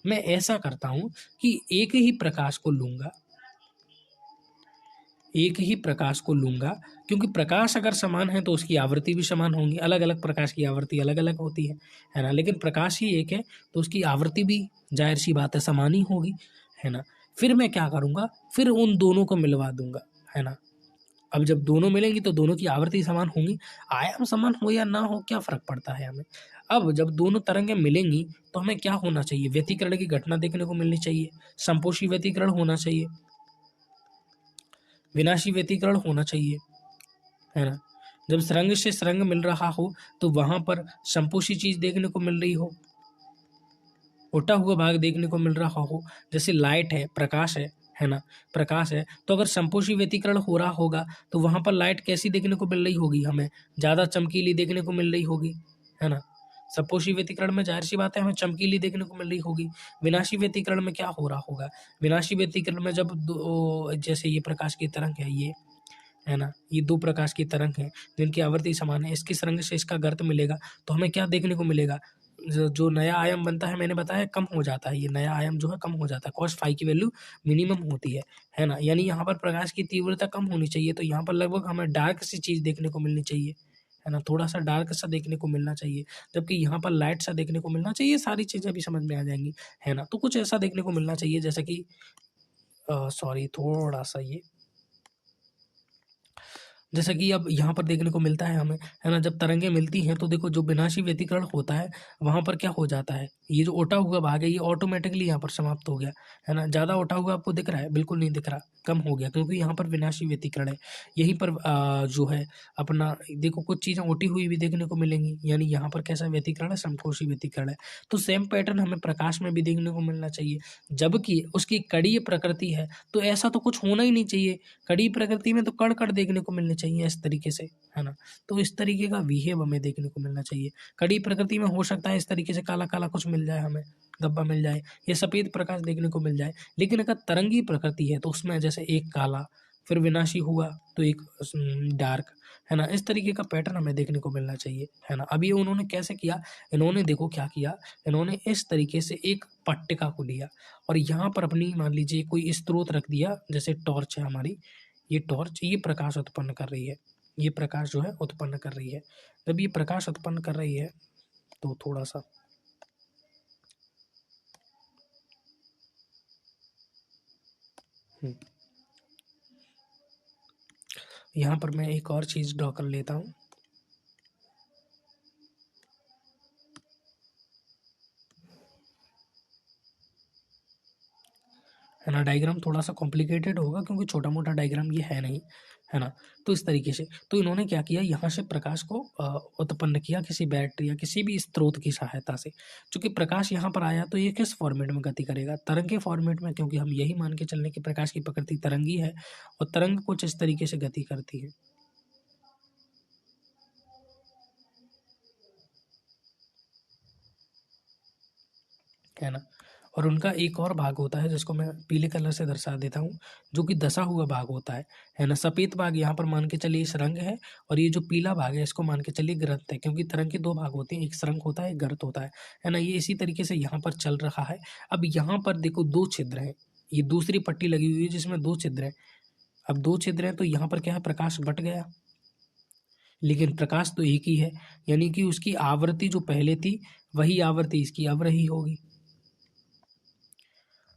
मैं ऐसा करता हूँ कि एक ही प्रकाश को लूंगा, एक ही प्रकाश को लूंगा, क्योंकि प्रकाश अगर समान है तो उसकी आवृत्ति भी समान होंगी। अलग अलग प्रकाश की आवृत्ति अलग अलग होती है ना। लेकिन प्रकाश ही एक है तो उसकी आवृत्ति भी जाहिर सी बात है समान ही होगी, है ना। फिर मैं क्या करूँगा, फिर उन दोनों को मिलवा दूंगा, है ना। अब जब दोनों मिलेंगी तो दोनों की आवृत्ति समान होंगी। आयाम समान हो या ना हो क्या फर्क पड़ता है हमें। अब जब दोनों तरंगें मिलेंगी तो हमें क्या होना चाहिए, व्यतिकरण की घटना देखने को मिलनी चाहिए, संपोषी व्यतिकरण होना चाहिए, विनाशी व्यतिकरण होना चाहिए, है ना। जब सरंग से सरंग मिल रहा हो तो वहां पर संपोषी चीज देखने को मिल रही हो, उठा हुआ भाग देखने को मिल रहा हो। जैसे लाइट है, प्रकाश है ना, प्रकाश है तो अगर संपोषी व्यतिकरण हो रहा होगा तो वहां पर लाइट कैसी देखने को मिल रही होगी, हमें ज्यादा चमकीली देखने को मिल रही होगी, है ना। संपोषी व्यतिकरण में जाहिर सी बात है हमें चमकीली देखने को मिल रही होगी। विनाशी व्यतिकरण में क्या हो रहा होगा, विनाशी व्यतिकरण में जब जैसे ये प्रकाश की तरंग है, ये है ना, ये 2 प्रकाश की तरंग है जिनकी आवृत्ति समान है, इसकी तरंग से इसका गर्त मिलेगा तो हमें क्या देखने को मिलेगा, जो नया आयाम बनता है, मैंने बताया कम हो जाता है, ये नया आयाम जो है कम हो जाता है, cos फाई की वैल्यू मिनिमम होती है ना। यानी यहाँ पर प्रकाश की तीव्रता कम होनी चाहिए, तो यहाँ पर लगभग हमें डार्क सी चीज देखने को मिलनी चाहिए, है ना, थोड़ा सा डार्क सा देखने को मिलना चाहिए, जबकि यहाँ पर लाइट सा देखने को मिलना चाहिए। सारी चीजें भी समझ में आ जाएंगी, है ना। तो कुछ ऐसा देखने को मिलना चाहिए जैसा कि सॉरी थोड़ा सा ये, जैसा कि अब यहाँ पर देखने को मिलता है हमें, है ना, जब तरंगें मिलती हैं तो देखो जो विनाशी व्यतिकरण होता है वहां पर क्या हो जाता है, ये जो उठा हुआ भाग है ये ऑटोमेटिकली यहाँ पर समाप्त हो गया, है ना। ज्यादा उठा हुआ आपको दिख रहा है, बिल्कुल नहीं दिख रहा, कम हो गया, क्योंकि यहाँ पर विनाशी व्यतिकरण है। यहीं पर जो है अपना देखो कुछ चीजें उठी हुई भी देखने को मिलेंगी, यानी यहाँ पर कैसा व्यतिकरण है, समकोषी व्यतिकरण है। तो सेम पैटर्न हमें प्रकाश में भी देखने को मिलना चाहिए, जबकि उसकी कड़ीय प्रकृति है तो ऐसा तो कुछ होना ही नहीं चाहिए। कड़ी प्रकृति में तो कण कण देखने को मिलने चाहिए इस तरीके से, है ना। तो इस तरीके का बिहेव हमें देखने को मिलना चाहिए। कड़ी प्रकृति में हो सकता है इस तरीके से काला काला कुछ मिल जाए, हमें धब्बा मिल जाए, ये सफेद प्रकाश देखने को मिल जाए। लेकिन अगर तरंगी प्रकृति है तो उसमें जैसे एक काला, फिर विनाशी हुआ तो एक डार्क, है ना, इस तरीके का पैटर्न हमें देखने को मिलना चाहिए, है ना। अब ये उन्होंने कैसे किया, इन्होंने देखो क्या किया, इन्होंने इस तरीके से एक पट्टिका को लिया और यहाँ पर अपनी मान लीजिए कोई स्रोत रख दिया, जैसे टॉर्च है हमारी, ये टॉर्च ये प्रकाश उत्पन्न कर रही है, ये प्रकाश जो है उत्पन्न कर रही है। जब ये प्रकाश उत्पन्न कर रही है तो थोड़ा सा यहाँ पर मैं एक और चीज ड्रॉ कर लेता हूँ। है ना। डायग्राम थोड़ा सा कॉम्प्लिकेटेड होगा क्योंकि छोटा मोटा डायग्राम ये है नहीं, है ना। तो इस तरीके से तो इन्होंने क्या किया, यहाँ से प्रकाश को उत्पन्न किया किसी बैटरी या किसी भी स्रोत की सहायता से। चूंकि प्रकाश यहाँ पर आया तो ये किस फॉर्मेट में गति करेगा, तरंग के फॉर्मेट में, क्योंकि हम यही मान के चलने की प्रकाश की प्रकृति तरंगी है और तरंग कुछ इस तरीके से गति करती है ना। और उनका एक और भाग होता है जिसको मैं पीले कलर से दर्शा देता हूँ, जो कि दसा हुआ भाग होता है ना। सफ़ेद भाग यहाँ पर मान के चलिए सरंग है, और ये जो पीला भाग है इसको मान के चलिए गर्त है, क्योंकि तरंग के दो भाग होते हैं, एक सरंग होता है एक गर्त होता है ना। ये इसी तरीके से यहाँ पर चल रहा है। अब यहाँ पर देखो दो छिद्र हैं, ये दूसरी पट्टी लगी हुई है जिसमें दो छिद्र हैं। अब दो छिद्र हैं तो यहाँ पर क्या है, प्रकाश बट गया, लेकिन प्रकाश तो एक ही है, यानी कि उसकी आवृत्ति जो पहले थी वही आवृत्ति इसकी अब रही होगी।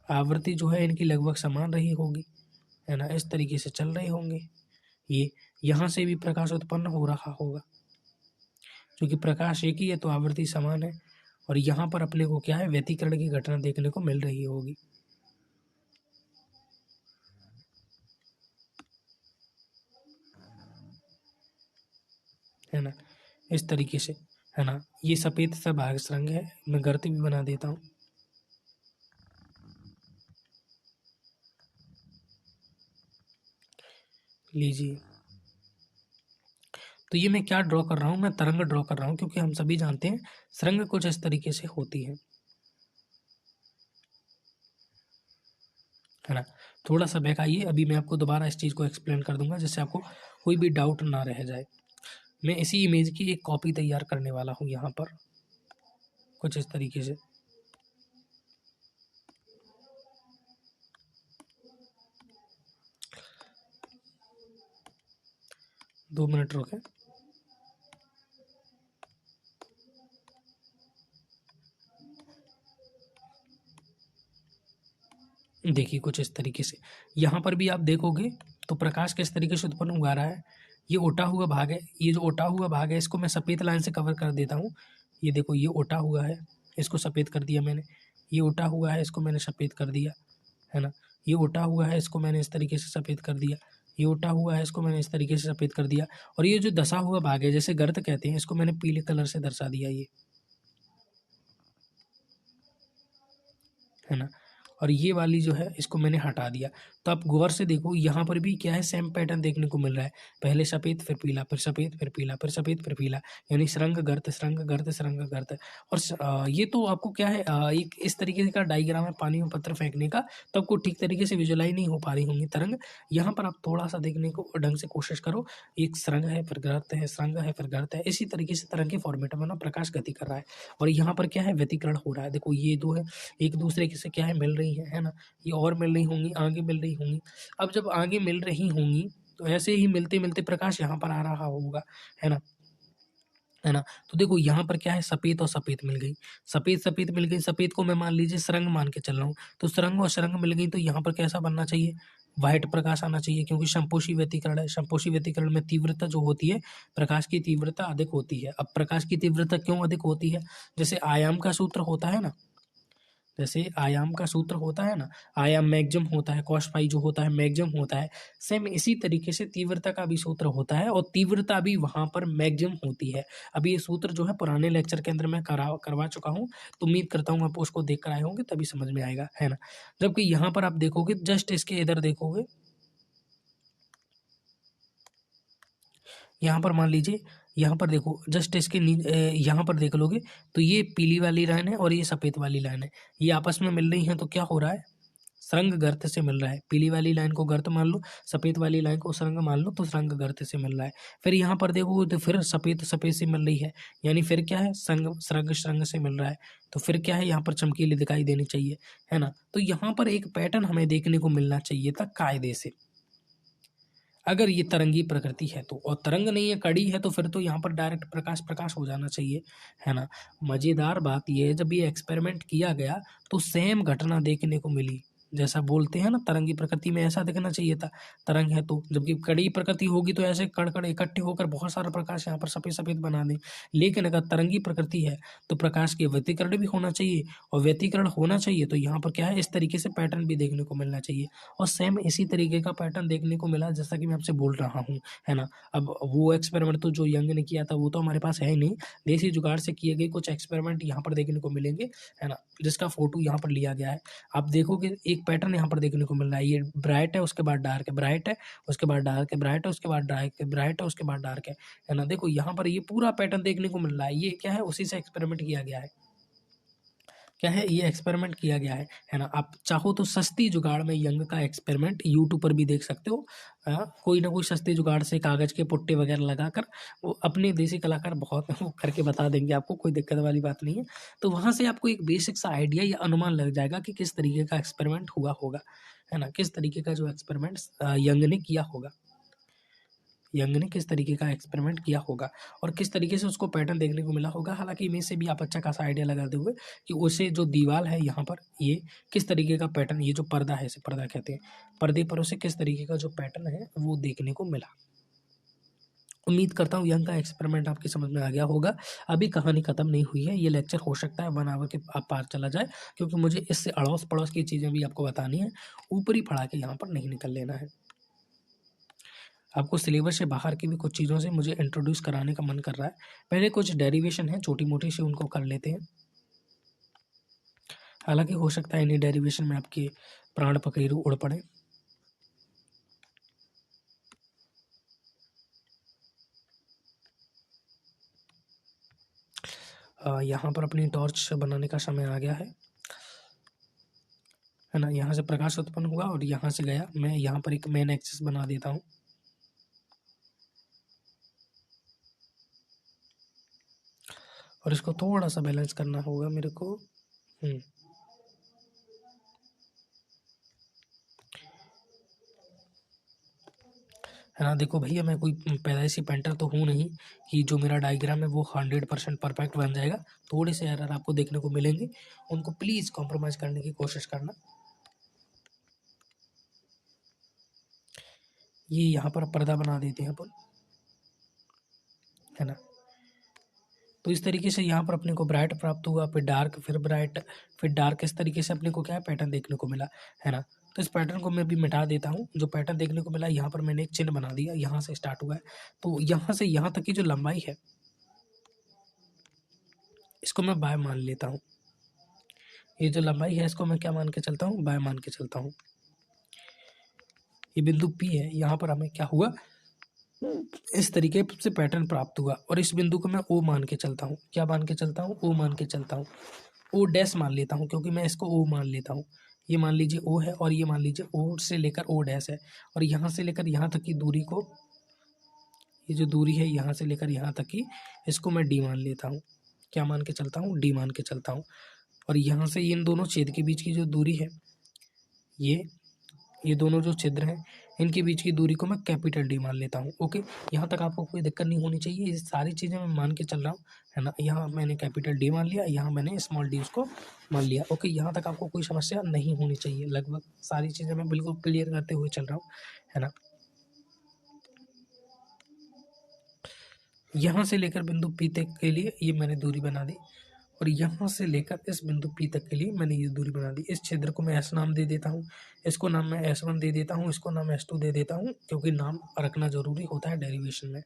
आवृत्ति जो है इनकी लगभग समान रही होगी, है ना। इस तरीके से चल रहे होंगे ये। यहाँ से भी प्रकाश उत्पन्न हो रहा होगा, क्योंकि प्रकाश एक ही है तो आवृत्ति समान है। और यहाँ पर अपने को क्या है, व्यतिकरण की घटना देखने को मिल रही होगी, है ना। इस तरीके से, है ना। ये सफ़ेद सा भाग सरंग है, मैं गर्त भी बना देता हूँ। लीजिए, तो ये मैं क्या ड्रॉ कर रहा हूँ, मैं तरंग ड्रॉ कर रहा हूँ, क्योंकि हम सभी जानते हैं सरंग कुछ इस तरीके से होती है ना। थोड़ा सा बैक आइए, अभी मैं आपको दोबारा इस चीज़ को एक्सप्लेन कर दूंगा जिससे आपको कोई भी डाउट ना रह जाए। मैं इसी इमेज की एक कॉपी तैयार करने वाला हूँ यहाँ पर, कुछ इस तरीके से। दो मिनट रुके। देखिए कुछ इस तरीके से, यहाँ पर भी आप देखोगे तो प्रकाश किस तरीके से उत्पन्न हुआ रहा है। ये ओटा हुआ भाग है, ये जो ओटा हुआ भाग है इसको मैं सफ़ेद लाइन से कवर कर देता हूँ। ये देखो ये ओटा हुआ है, इसको सफ़ेद कर दिया मैंने। ये ओटा हुआ है, इसको मैंने सफ़ेद कर दिया, है ना। ये ओटा हुआ है, इसको मैंने इस तरीके से सफ़ेद कर दिया। ये ओटा हुआ है, इसको मैंने इस तरीके से सफ़ेद कर दिया। और ये जो दसा हुआ भाग है, जैसे गर्त कहते हैं, इसको मैंने पीले कलर से दर्शा दिया, ये, है ना। और ये वाली जो है इसको मैंने हटा दिया। तो आप गौर से देखो यहाँ पर भी क्या है, सेम पैटर्न देखने को मिल रहा है। पहले सफ़ेद फिर पीला, फिर सफ़ेद फिर पीला, फिर सफ़ेद फिर पीला, यानी सरंग गर्त सरंग गर्त सरंग गर्त। और ये तो आपको क्या है, एक इस तरीके का डायग्राम है पानी में पत्थर फेंकने का, तो आपको ठीक तरीके से विजुअलाइज नहीं हो पा रही होंगी तरंग। यहाँ पर आप थोड़ा सा देखने को ढंग से कोशिश करो, एक सरंग है फिर गर्त है, सरंग है फिर गर्त है, इसी तरीके से तरंग के फॉर्मेट में ना प्रकाश गति कर रहा है। और यहाँ पर क्या है, व्यतिकरण हो रहा है। देखो ये दो है, एक दूसरे के से क्या है, मिल रही है ना। ये और मिल रही होंगी, आगे मिल रही होंगी। अब जब आगे मिल रही होंगी तो ऐसे ही मिलते मिलते प्रकाश यहाँ पर आ रहा होगा, है ना, है ना। तो देखो यहाँ पर क्या है, सफ़ेद और सफ़ेद मिल गई, सफ़ेद सफ़ेद मिल गई। सफ़ेद को मैं मान लीजिए सरंग मान के चल रहा हूँ, तो सरंग और सरंग मिल गई, तो यहाँ पर कैसा बनना चाहिए, वाइट प्रकाश आना चाहिए, क्योंकि संपोषी व्यतिकरण है। संपोषी व्यतिकरण में तीव्रता जो होती है, प्रकाश की तीव्रता अधिक होती है। अब प्रकाश की तीव्रता क्यों अधिक होती है, जैसे आयाम का सूत्र होता है ना, जैसे आयाम का सूत्र होता है ना, आयाम मैक्सिमम होता है, कॉस फाई जो होता है मैक्सिमम होता है। सेम इसी तरीके से तीव्रता का भी सूत्र होता है, और तीव्रता भी वहाँ पर मैक्सिमम होती है। अभी ये सूत्र जो है पुराने लेक्चर के अंदर मैं करवा चुका हूँ, तो उम्मीद करता हूँ आप उसको देख कर आए होंगे, तभी समझ में आएगा, है ना। जबकि यहाँ पर आप देखोगे, जस्ट इसके इधर देखोगे, यहाँ पर मान लीजिए, यहाँ पर देखो जस्ट इसके यहाँ पर देख लोगे तो ये पीली वाली लाइन है और ये सफ़ेद वाली लाइन है, ये आपस में मिल रही हैं, तो क्या हो रहा है, सरंग गर्त से मिल रहा है। पीली वाली लाइन को गर्त मान लो, सफ़ेद वाली लाइन को सरंग मान लो, तो सरंग गर्त से मिल रहा है। फिर यहाँ पर देखो तो फिर सफ़ेद सफ़ेद से मिल रही है, यानी फिर क्या है, संग सरंग सरंग से मिल रहा है, तो फिर क्या है, यहाँ पर चमकीली दिखाई देनी चाहिए, है ना। तो यहाँ पर एक पैटर्न हमें देखने को मिलना चाहिए था कायदे से, अगर ये तरंगी प्रकृति है तो। और तरंग नहीं है, कड़ी है, तो फिर तो यहाँ पर डायरेक्ट प्रकाश प्रकाश हो जाना चाहिए, है ना। मज़ेदार बात ये है, जब ये एक्सपेरिमेंट किया गया तो सेम घटना देखने को मिली, जैसा बोलते हैं ना, तरंगी प्रकृति में ऐसा दिखना चाहिए था, तरंग है तो, जबकि कड़ी प्रकृति होगी तो ऐसे कण कण इकट्ठे होकर बहुत सारा प्रकाश यहाँ पर सफेद सफेद बना दें। लेकिन अगर तरंगी प्रकृति है तो प्रकाश के व्यतिकरण भी होना चाहिए, और व्यतिकरण होना चाहिए तो यहाँ पर क्या है, इस तरीके से पैटर्न भी देखने को मिलना चाहिए। और सेम इसी तरीके का पैटर्न देखने को मिला जैसा कि मैं आपसे बोल रहा हूँ, है ना। अब वो एक्सपेरिमेंट तो जो यंग ने किया था वो तो हमारे पास है ही नहीं, देसी जुगाड़ से किए गए कुछ एक्सपेरिमेंट यहाँ पर देखने को मिलेंगे, है ना, जिसका फोटो यहाँ पर लिया गया है। आप देखोगे एक पैटर्न यहाँ पर देखने को मिल रहा है, ये ब्राइट है उसके बाद डार्क है, ब्राइट है उसके बाद डार्क है, ब्राइट है उसके बाद डार्क है, ब्राइट है उसके बाद डार्क है ना। देखो यहाँ पर ये पूरा पैटर्न देखने को मिल रहा है, ये क्या है, उसी से एक्सपेरिमेंट किया गया है। क्या है, ये एक्सपेरिमेंट किया गया है ना। आप चाहो तो सस्ती जुगाड़ में यंग का एक्सपेरिमेंट यूट्यूब पर भी देख सकते हो। कोई ना कोई सस्ती जुगाड़ से कागज के पुट्टे वगैरह लगाकर वो अपने देसी कलाकार बहुत वो करके बता देंगे आपको, कोई दिक्कत वाली बात नहीं है। तो वहाँ से आपको एक बेसिक सा आइडिया या अनुमान लग जाएगा कि किस तरीके का एक्सपेरिमेंट हुआ होगा, है ना, किस तरीके का जो एक्सपेरिमेंट यंग ने किया होगा, यंग ने किस तरीके का एक्सपेरिमेंट किया होगा और किस तरीके से उसको पैटर्न देखने को मिला होगा। हालांकि इमेज से भी आप अच्छा खासा आइडिया लगाते हुए कि उसे जो दीवार है यहाँ पर ये किस तरीके का पैटर्न, ये जो पर्दा है इसे पर्दा कहते हैं, पर्दे पर उसे किस तरीके का जो पैटर्न है वो देखने को मिला। उम्मीद करता हूँ यंग का एक्सपेरिमेंट आपकी समझ में आ गया होगा। अभी कहानी खत्म नहीं हुई है, ये लेक्चर हो सकता है 1 आवर के पार चला जाए, क्योंकि मुझे इससे अड़ोस पड़ोस की चीज़ें भी आपको बतानी है, ऊपरी फड़ा के यहाँ पर नहीं निकल लेना है। आपको सिलेबस से बाहर की भी कुछ चीज़ों से मुझे इंट्रोड्यूस कराने का मन कर रहा है। पहले कुछ डेरिवेशन है छोटी मोटी सी, उनको कर लेते हैं। हालांकि हो सकता है इन्हीं डेरिवेशन में आपके प्राण पखेरु उड़ पड़े। यहाँ पर अपनी टॉर्च बनाने का समय आ गया है ना। यहाँ से प्रकाश उत्पन्न हुआ और यहाँ से गया, मैं यहाँ पर एक मेन एक्सिस बना देता हूँ। और इसको थोड़ा सा बैलेंस करना होगा मेरे को। है ना। देखो भैया, मैं कोई पैदाइशी पेंटर तो हूँ नहीं कि जो मेरा डायग्राम है वो 100% परफेक्ट बन जाएगा। थोड़े से एरर आपको देखने को मिलेंगे, उनको प्लीज़ कॉम्प्रोमाइज़ करने की कोशिश करना। ये यहाँ पर पर्दा बना देते हैं अपन, है ना। तो इस तरीके से यहाँ पर अपने को ब्राइट प्राप्त हुआ, फिर डार्क, फिर ब्राइट, फिर डार्क। इस तरीके से अपने को क्या है, पैटर्न देखने को मिला, है ना। तो इस पैटर्न को मैं भी मिटा देता हूँ। जो पैटर्न देखने को मिला, यहाँ पर मैंने एक चिन्ह बना दिया, यहाँ से स्टार्ट हुआ है, तो यहाँ से यहाँ तक की जो लंबाई है इसको मैं बाय मान लेता हूँ। ये जो लंबाई है इसको मैं क्या मान के चलता हूँ, बाय मान के चलता हूँ। ये बिंदु P है, यहाँ पर हमें क्या हुआ, इस तरीके से पैटर्न प्राप्त हुआ। और इस बिंदु को मैं O मान के चलता हूँ। क्या मान के चलता हूँ, O मान के चलता हूँ। O डैश मान लेता हूँ, क्योंकि मैं इसको O मान लेता हूँ। ये मान लीजिए O है और ये मान लीजिए O से लेकर O डैश है, और यहाँ से लेकर यहाँ तक की दूरी को, ये जो दूरी है यहाँ से लेकर यहाँ तक की, इसको मैं D मान लेता हूँ। क्या मान के चलता हूँ, D मान के चलता हूँ। और यहाँ से इन दोनों छेद के बीच की जो दूरी है, ये दोनों जो छिद्र हैं इनके बीच की दूरी को मैं कैपिटल डी मान लेता हूँ। ओके, यहाँ तक आपको कोई दिक्कत नहीं होनी चाहिए, ये सारी चीज़ें मैं मान के चल रहा हूँ, है ना। यहाँ मैंने कैपिटल डी मान लिया, यहाँ मैंने स्मॉल डी उसको मान लिया। ओके, यहाँ तक आपको कोई समस्या नहीं होनी चाहिए, लगभग सारी चीज़ें मैं बिल्कुल क्लियर करते हुए चल रहा हूँ, है ना। यहाँ से लेकर बिंदु पी तक के लिए ये मैंने दूरी बना दी, और यहाँ से लेकर इस बिंदु P तक के लिए मैंने ये दूरी बना दी। इस क्षेत्र को मैं S नाम दे देता हूँ, इसको नाम मैं S1 दे देता हूँ, इसको नाम S2 दे देता हूँ, क्योंकि नाम रखना जरूरी होता है डेरिवेशन में।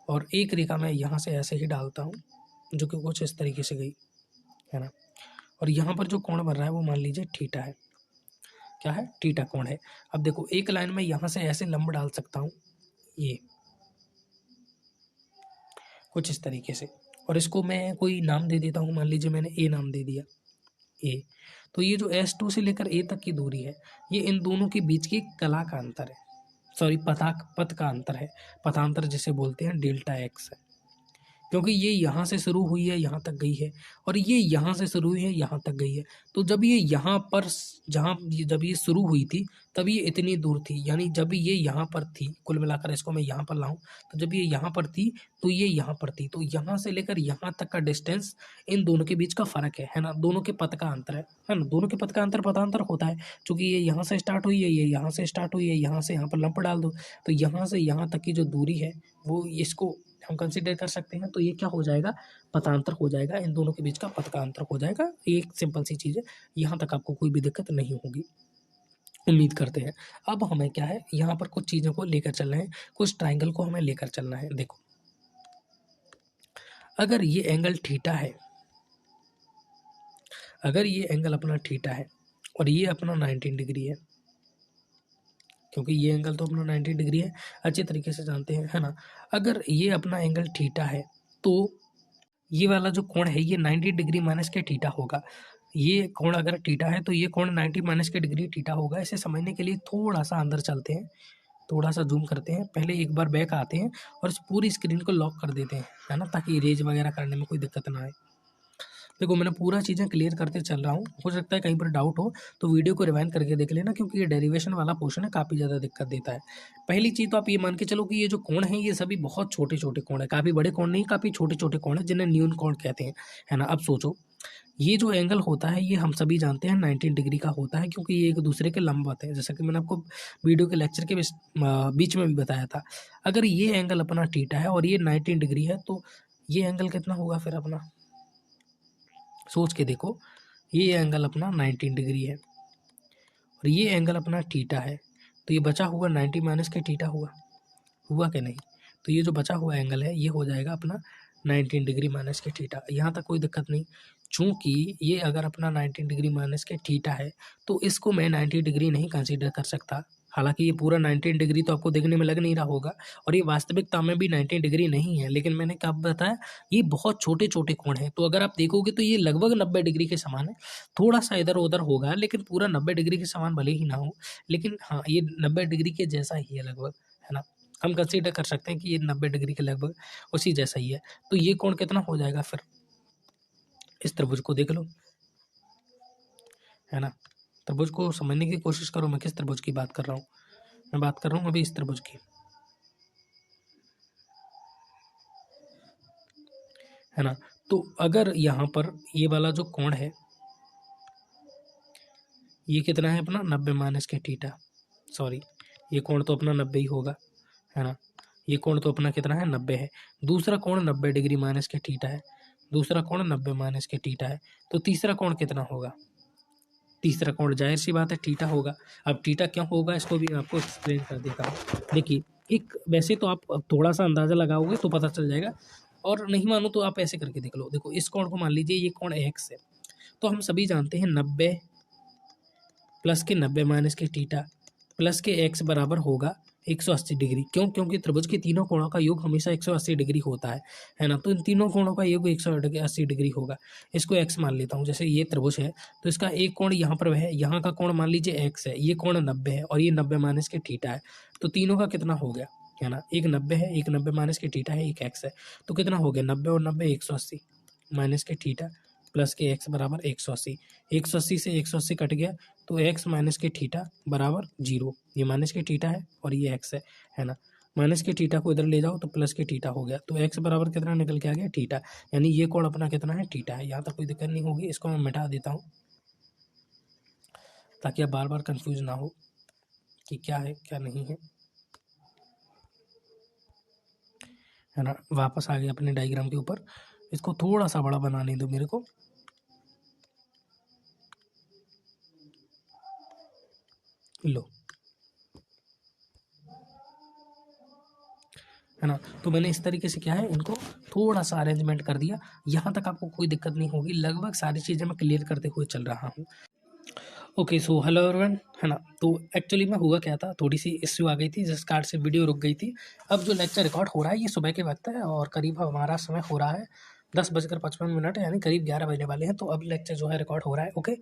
और एक रेखा मैं यहाँ से ऐसे ही डालता हूँ, जो कि कुछ इस तरीके से गई, है ना। और यहाँ पर जो कोण बन रहा है वो मान लीजिए थीटा है। क्या है, थीटा कोण है। अब देखो, एक लाइन में यहाँ से ऐसे लंब डाल सकता हूँ, ये कुछ इस तरीके से, और इसको मैं कोई नाम दे देता हूँ, मान लीजिए मैंने ए नाम दे दिया, ए। तो ये जो S2 से लेकर ए तक की दूरी है, ये इन दोनों के बीच की कला का अंतर है, सॉरी पथ का अंतर है, पथांतर जिसे बोलते हैं डेल्टा एक्स है। क्योंकि ये यहाँ से शुरू हुई है यहाँ तक गई है, और ये यहाँ से शुरू हुई है यहाँ तक गई है। तो जब ये यहाँ पर जब ये शुरू हुई थी तब ये इतनी दूर थी, यानी जब ये यहाँ पर थी, कुल मिलाकर इसको मैं यहाँ पर लाऊं तो जब ये यहाँ पर थी तो ये यहाँ पर थी, तो यहाँ से लेकर यहाँ तक का डिस्टेंस इन दोनों के बीच का फ़र्क है ना, दोनों के पथ का अंतर है ना, दोनों के पथ का अंतर पथांतर होता है, क्योंकि ये यहाँ से स्टार्ट हुई है, ये यहाँ से स्टार्ट हुई है, यहाँ से यहाँ पर लंप डाल दो, तो यहाँ से यहाँ तक की जो दूरी है वो इसको हम कंसिडर कर सकते हैं। तो ये क्या हो जाएगा, पथांतर हो जाएगा, इन दोनों के बीच का पथ का अंतर हो जाएगा। एक सिंपल सी चीज़ है, यहाँ तक आपको कोई भी दिक्कत नहीं होगी, उम्मीद करते हैं। अब हमें क्या है, यहाँ पर कुछ चीज़ों को लेकर चलना है, कुछ ट्राइंगल को हमें लेकर चलना है। देखो, अगर ये एंगल थीटा है, अगर ये एंगल अपना थीटा है और ये अपना 19 डिग्री है, क्योंकि ये एंगल तो अपना 90 डिग्री है, अच्छे तरीके से जानते हैं, है ना। अगर ये अपना एंगल थीटा है तो ये वाला जो कोण है ये 90 डिग्री माइनस के थीटा होगा। ये कोण अगर थीटा है तो ये कोण 90 माइनस के डिग्री थीटा होगा। इसे समझने के लिए थोड़ा सा अंदर चलते हैं, थोड़ा सा जूम करते हैं, पहले एक बार बैक आते हैं और इस पूरी स्क्रीन को लॉक कर देते हैं, है ना, ताकि इरेज वगैरह करने में कोई दिक्कत ना आए। देखो, मैंने पूरा चीज़ें क्लियर करते चल रहा हूँ, हो सकता है कहीं पर डाउट हो तो वीडियो को रिवाइंड करके देख लेना, क्योंकि ये डेरिवेशन वाला पोर्शन है, काफ़ी ज़्यादा दिक्कत देता है। पहली चीज़ तो आप ये मान के चलो कि ये जो कोण है ये सभी बहुत छोटे छोटे कोण है, काफ़ी बड़े कोण नहीं, काफ़ी छोटे छोटे कोण है जिन्हें न्यून कोण कहते हैं, है ना। अब सोचो, ये जो एंगल होता है ये हम सभी जानते हैं 19 डिग्री का होता है, क्योंकि ये एक दूसरे के लंबवत है, जैसा कि मैंने आपको वीडियो के लेक्चर के बीच में भी बताया था। अगर ये एंगल अपना थीटा है और ये 19 डिग्री है तो ये एंगल कितना होगा फिर अपना, सोच के देखो। ये एंगल अपना 19 डिग्री है और ये एंगल अपना थीटा है, तो ये बचा हुआ 90 माइनस के थीटा हुआ कि नहीं। तो ये जो बचा हुआ एंगल है ये हो जाएगा अपना 19 डिग्री माइनस के थीटा। यहाँ तक कोई दिक्कत नहीं, चूँकि ये अगर अपना 19 डिग्री माइनस के थीटा है तो इसको मैं 90 डिग्री नहीं कंसीडर कर सकता। हालांकि ये पूरा 19 डिग्री तो आपको देखने में लग नहीं रहा होगा, और ये वास्तविकता में भी 90 डिग्री नहीं है, लेकिन मैंने क्या बताया, ये बहुत छोटे छोटे कोण हैं। तो अगर आप देखोगे तो ये लगभग 90 डिग्री के समान है, थोड़ा सा इधर उधर होगा, लेकिन पूरा 90 डिग्री के समान भले ही ना हो, लेकिन हाँ ये 90 डिग्री के जैसा ही है लगभग, है ना। हम कंसीडर कर सकते हैं कि ये 90 डिग्री के लगभग उसी जैसा ही है। तो ये कोण कितना हो जाएगा फिर, इस त्रिभुज को देख लो, है ना। त्रिभुज को समझने की कोशिश करो, मैं किस त्रिभुज की बात कर रहा हूँ, मैं बात कर रहा हूँ अभी इस त्रिभुज की, है ना। तो अगर यहाँ पर ये वाला जो कोण है ये कितना है अपना 90 माइनस के थीटा, सॉरी ये कोण तो अपना 90 ही होगा, है ना। ये कोण तो अपना कितना है, 90 है। दूसरा कोण 90 डिग्री माइनस के थीटा है, दूसरा कोण 90 माइनस के थीटा है। तो तीसरा कोण कितना होगा, तीसरा कोण जाहिर सी बात है थीटा होगा। अब थीटा क्यों होगा इसको भी मैं आपको एक्सप्लेन कर देता हूँ। देखिए, एक वैसे तो आप थोड़ा सा अंदाज़ा लगाओगे तो पता चल जाएगा, और नहीं मानो तो आप ऐसे करके देख लो। देखो, इस कोण को मान लीजिए ये कोण एक्स है, तो हम सभी जानते हैं 90 प्लस के 90 माइनस के थीटा प्लस के एक्स बराबर होगा 180 डिग्री। क्यों, क्योंकि त्रिभुज के तीनों कोणों का योग हमेशा 180 डिग्री होता है ना। तो इन तीनों कोणों का योग 180 डिग्री होगा। इसको एक्स मान लेता हूँ, जैसे ये त्रिभुज है तो इसका एक कोण यहाँ पर है, यहाँ का कोण मान लीजिए एक्स है, ये कोण 90 है और ये 90 माइनस के थीटा है। तो तीनों का कितना हो गया, है ना, एक 90 है, एक 90 माइनस के थीटा है, एक एक्स है। तो कितना हो गया, 90 और 90 180 माइनस के थीटा प्लस के एक्स बराबर 180। 180 से 180 कट गया तो एक्स माइनस के थीटा बराबर 0। ये माइनस के थीटा है और ये एक्स है ना। माइनस के थीटा को इधर ले जाओ तो प्लस के थीटा हो गया, तो एक्स बराबर कितना निकल के आ गया, थीटा। यानी ये कोण अपना कितना है, थीटा है। यहाँ तक कोई दिक्कत नहीं होगी। इसको मैं मिटा देता हूँ ताकि आप बार बार कंफ्यूज ना हो कि क्या है क्या नहीं है ना। वापस आ गया अपने डायग्राम के ऊपर। इसको थोड़ा सा बड़ा बनाने दो मेरे को, लो, है ना। तो मैंने इस तरीके से क्या है, इनको थोड़ा सा अरेंजमेंट कर दिया। यहाँ तक आपको कोई दिक्कत नहीं होगी, लगभग सारी चीज़ें मैं क्लियर करते हुए चल रहा हूँ। ओके, सो हेलो एवरीवन, है ना। तो एक्चुअली में हुआ क्या था, थोड़ी सी इश्यू आ गई थी जिस कारण से वीडियो रुक गई थी। अब जो लेक्चर रिकॉर्ड हो रहा है ये सुबह के वक्त है और करीब हमारा समय हो रहा है 10:55 यानी करीब 11 बजने वाले हैं। तो अब लेक्चर जो है रिकॉर्ड हो रहा है। ओके,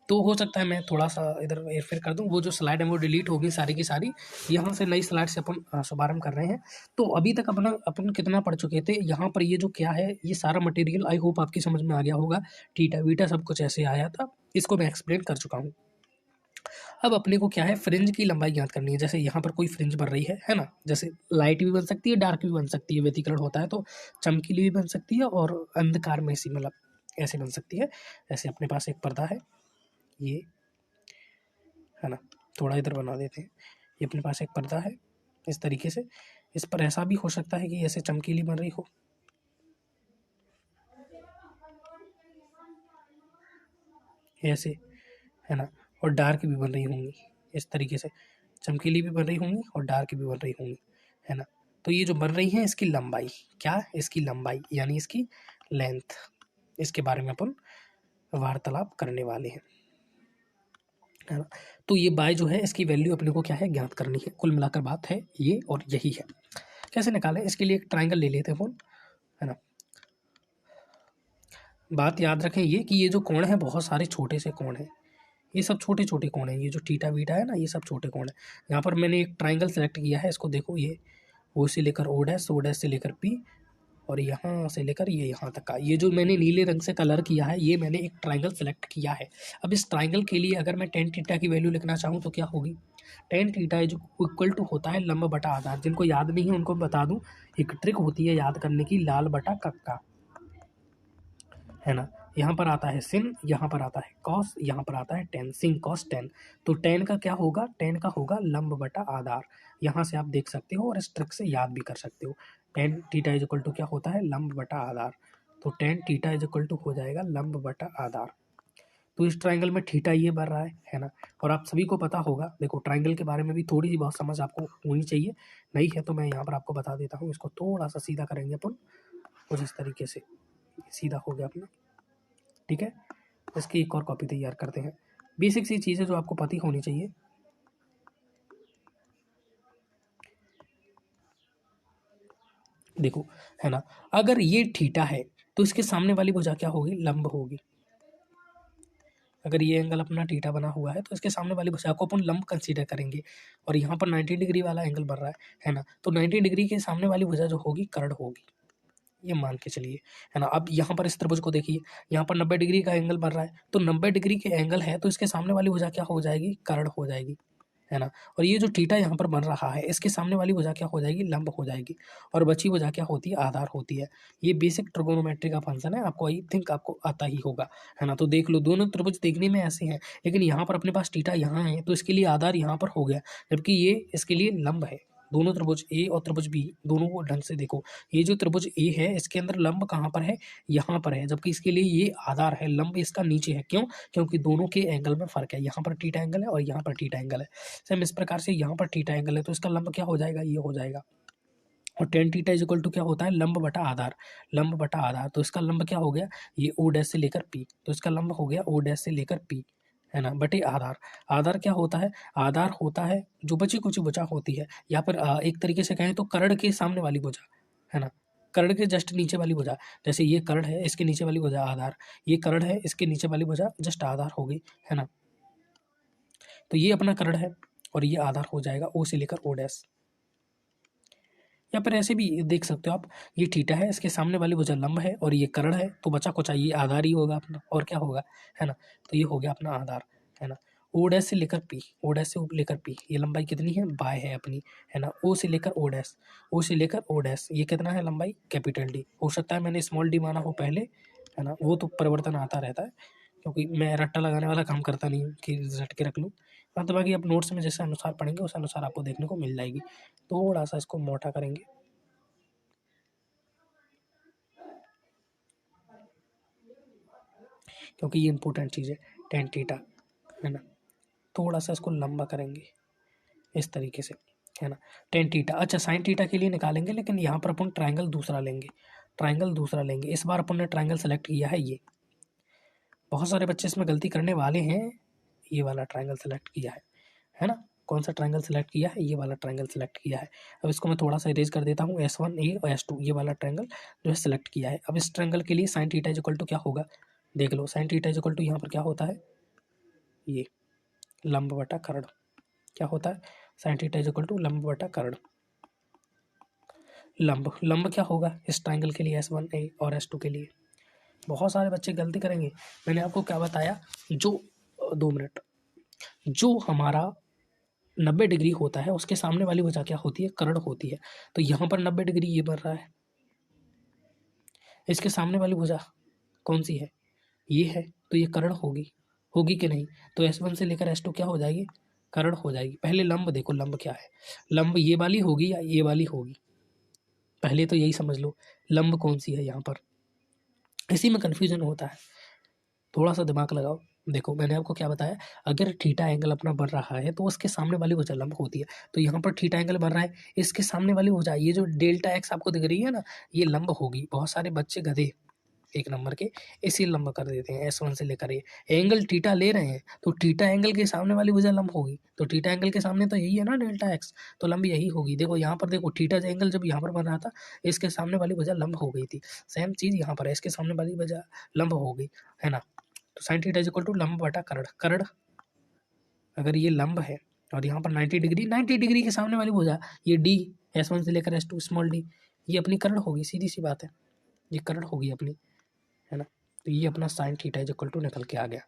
तो हो सकता है मैं थोड़ा सा इधर हेरफेर कर दूं, वो जो स्लाइड है वो डिलीट होगी सारी की सारी। यहाँ से नई स्लाइड से अपन शुभारंभ कर रहे हैं। तो अभी तक अपन कितना पढ़ चुके थे, यहाँ पर ये जो क्या है, ये सारा मटेरियल आई होप आपकी समझ में आ गया होगा। थीटा वीटा सब कुछ ऐसे आया था, इसको मैं एक्सप्लेन कर चुका हूँ। अब अपने को क्या है, फ्रिंज की लंबाई ज्ञात करनी है। जैसे यहाँ पर कोई फ्रिंज बन रही है ना, जैसे लाइट भी बन सकती है, डार्क भी बन सकती है, व्यतिकरण होता है तो चमकीली भी बन सकती है और अंधकार में सी, मतलब ऐसे बन सकती है। ऐसे अपने पास एक पर्दा है, ये है ना, थोड़ा इधर बना देते हैं। ये अपने पास एक पर्दा है इस तरीके से, इस पर ऐसा भी हो सकता है कि ऐसे चमकीली बन रही हो, ऐसे, है ना, और डार्क भी बन रही होंगी इस तरीके से, चमकीली भी बन रही होंगी और डार्क भी बन रही होंगी, है ना। तो ये जो बन रही है इसकी लंबाई, क्या, इसकी लंबाई यानी इसकी लेंथ, इसके बारे में अपन वार्तालाप करने वाले हैं, है ना। तो ये बाय जो है इसकी वैल्यू अपने को क्या है, ज्ञात करनी है। कुल मिलाकर बात है ये और यही है। कैसे निकालें, इसके लिए एक ट्राइंगल ले लेते हैं अपन, है ना। बात याद रखें ये कि ये जो कोण है बहुत सारे छोटे से कोण हैं, ये सब छोटे छोटे कोण हैं। ये जो थीटा वीटा है ना, ये सब छोटे कोण है। यहाँ पर मैंने एक ट्राइंगल सेलेक्ट किया है, इसको देखो, ये ओ से लेकर ओ डैश से लेकर पी, और यहाँ से लेकर ये यहाँ तक का, ये जो मैंने नीले रंग से कलर किया है, ये मैंने एक ट्राइंगल सेलेक्ट किया है। अब इस ट्राइंगल के लिए अगर मैं टेन थीटा की वैल्यू लिखना चाहूँ तो क्या होगी, टेन थीटा जो इक्वल टू होता है लंब बटा आधार। जिनको याद नहीं है उनको बता दूं, एक ट्रिक होती है याद करने की, लाल बटा कक्का, है ना। यहाँ पर आता है सिन, यहाँ पर आता है कॉस, यहाँ पर आता है टेन, सिन कॉस टेन। तो टेन का क्या होगा, टेन का होगा लंब बटा आधार। यहाँ से आप देख सकते हो और इस ट्रिक से याद भी कर सकते हो। Tan theta is equal to क्या होता है, लंब बटा आधार। तो tan theta is equal to हो जाएगा लंब बटा आधार। तो इस ट्राइंगल में थीटा ये बन रहा है ना। और आप सभी को पता होगा, देखो ट्राइंगल के बारे में भी थोड़ी सी बहुत समझ आपको होनी चाहिए, नहीं है तो मैं यहाँ पर आपको बता देता हूँ। इसको थोड़ा सा सीधा करेंगे अपन कुछ इस तरीके से, सीधा हो गया अपना, ठीक है। इसकी एक और कॉपी तैयार करते हैं। बेसिक सी चीज़ें जो आपको पता होनी चाहिए। देखो, है ना, अगर ये थीटा है तो इसके सामने वाली भुजा क्या होगी, लंब होगी। अगर ये एंगल अपना थीटा बना हुआ है तो इसके सामने वाली भुजा को अपन लंब कंसीडर करेंगे। और यहाँ पर 90 डिग्री वाला एंगल बन रहा है ना, तो 90 डिग्री के सामने वाली भुजा जो होगी कर्ण होगी, ये मान के चलिए, है ना। अब यहाँ पर इस त्रिभुज को देखिए, यहाँ पर 90 डिग्री का एंगल बन रहा है, तो 90 डिग्री के एंगल है तो इसके सामने वाली भुजा क्या हो जाएगी, कर्ण हो जाएगी, है ना। और ये जो थीटा यहाँ पर बन रहा है इसके सामने वाली भुजा क्या हो जाएगी, लंब हो जाएगी, और बची भुजा क्या होती है, आधार होती है। ये बेसिक ट्रिगोनोमेट्री का फंक्शन है, आपको आई थिंक आपको आता ही होगा, है ना। तो देख लो, दोनों त्रिभुज देखने में ऐसे हैं, लेकिन यहाँ पर अपने पास थीटा यहाँ है तो इसके लिए आधार यहाँ पर हो गया, जबकि ये इसके लिए लंब है। दोनों त्रिभुज ए और त्रिभुज बी, दोनों को ढंग से देखो। ये जो त्रिभुज ए है इसके अंदर लंब कहाँ पर है, यहाँ पर है, जबकि इसके लिए ये आधार है, लंब इसका नीचे है। क्यों, क्योंकि दोनों के एंगल में फर्क है, यहाँ पर थीटा एंगल है और यहाँ पर थीटा एंगल है। सेम इस प्रकार से यहाँ पर थीटा एंगल है तो इसका लंब क्या हो जाएगा, ये हो जाएगा। और tan theta is equal to क्या होता है, लंब बटा आधार, लंब बटा आधार। तो इसका लंब क्या हो गया, ये ओ डैश से लेकर पी, तो इसका लंब हो गया ओ डैश से लेकर पी, है ना, बटे आधार। आधार क्या होता है, आधार होता है जो बची कुछ भुजा होती है, या फिर एक तरीके से कहें तो कर्ण के सामने वाली भुजा, है ना, कर्ण के जस्ट नीचे वाली भुजा। जैसे ये कर्ण है, इसके नीचे वाली भुजा आधार, ये कर्ण है, इसके नीचे वाली भुजा जस्ट आधार हो गई, है ना। तो ये अपना कर्ण है और ये आधार हो जाएगा ओ से लेकर ओ डैश। या फिर ऐसे भी देख सकते हो आप, ये थीटा है, इसके सामने वाली भुजा लंब है और ये कर्ण है, तो बचा कुछ ये आधार ही होगा अपना, और क्या होगा, है ना। तो ये हो गया अपना आधार, है ना। ओ डैश से लेकर पी, ओ डैश से लेकर पी, ये लंबाई कितनी है, बाय है अपनी, है ना। ओ से लेकर ओ डैश, ओ से लेकर ओ डैश, ये कितना है लंबाई, कैपिटल डी। हो सकता है मैंने स्मॉल डी माना हो पहले, है ना, वो तो परिवर्तन आता रहता है, क्योंकि मैं रट्टा लगाने वाला काम करता नहीं हूँ कि रट के रख लूँ। हाँ, तो बाकी आप नोट्स में जैसे अनुसार पढ़ेंगे उस अनुसार आपको देखने को मिल जाएगी। थोड़ा सा इसको मोटा करेंगे, क्योंकि ये इंपॉर्टेंट चीज़ है, टेन थीटा, है ना। थोड़ा सा इसको लंबा करेंगे इस तरीके से, है ना, टेन थीटा। अच्छा, साइन थीटा के लिए निकालेंगे, लेकिन यहाँ पर अपन ट्राइंगल दूसरा लेंगे, ट्राइंगल दूसरा लेंगे। इस बार अपन ने ट्राइंगल सेलेक्ट किया है ये, बहुत सारे बच्चे इसमें गलती करने वाले हैं, ये वाला ट्राइंगल सेलेक्ट किया है ना। कौन सा ट्रायंगल सेलेक्ट किया है, ये वाला ट्रायंगल सेलेक्ट किया है। अब इसको मैं थोड़ा सा इरेज कर देता हूँ, S1A और S2 ये वाला ट्रायंगल जो है सेलेक्ट किया है। अब इस ट्रायंगल के लिए sine theta is equal to क्या होगा, देख लो, sine theta is equal to यहाँ पर क्या होता है, ये लंब बटा कर्ण, क्या होता है, sine theta is equal to लंब बटा कर्ण। लंब क्या होगा इस ट्रायंगल के लिए, S1A और S2 के लिए। बहुत सारे बच्चे गलती करेंगे, मैंने आपको क्या बताया, जो 2 मिनट, जो हमारा 90 डिग्री होता है उसके सामने वाली भुजा क्या होती है, कर्ण होती है। तो यहाँ पर 90 डिग्री ये बन रहा है, इसके सामने वाली भुजा कौन सी है, ये है, तो ये कर्ण होगी, होगी कि नहीं। तो S1 से लेकर S2 क्या हो जाएगी, कर्ण हो जाएगी। पहले लंब देखो, लंब क्या है, लंब ये वाली होगी या ये वाली होगी, पहले तो यही समझ लो लंब कौन सी है यहाँ पर, इसी में कन्फ्यूजन होता है, थोड़ा सा दिमाग लगाओ। देखो मैंने आपको क्या बताया, अगर थीटा एंगल अपना बन रहा है तो उसके सामने वाली भुजा लंब होती है। तो यहाँ पर थीटा एंगल बन रहा है, इसके सामने वाली भुजा ये जो डेल्टा एक्स आपको दिख रही है ना, ये लंब होगी। बहुत सारे बच्चे गधे 1 नंबर के इसी लंब कर देते हैं, S1 से लेकर ये एंगल थीटा ले रहे हैं, तो थीटा एंगल के सामने वाली भुजा लंब होगी। तो थीटा एंगल के सामने तो यही है ना डेल्टा एक्स, तो लंब यही होगी। देखो यहाँ पर देखो, थीटा एंगल जब यहाँ पर बन रहा था, इसके सामने वाली भुजा लंब हो गई थी, सेम चीज़ यहाँ पर है, इसके सामने वाली भुजा लंब हो गई, है ना। तो sine theta is equal to लंब बटा कर्ण, कर्ण अगर ये लंब है और यहाँ पर 90 डिग्री, 90 डिग्री के सामने वाली भुजा ये D, S1 से लेकर S2 स्मॉल d, ये अपनी कर्ण होगी, सीधी सी बात है, ये कर्ण होगी अपनी, है ना। तो ये अपना sine theta is equal to निकल के आ गया।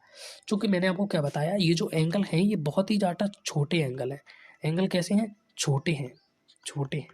चूंकि मैंने आपको क्या बताया, ये जो एंगल है ये बहुत ही ज़्यादा छोटे एंगल है। एंगल कैसे हैं, छोटे हैं, छोटे हैं,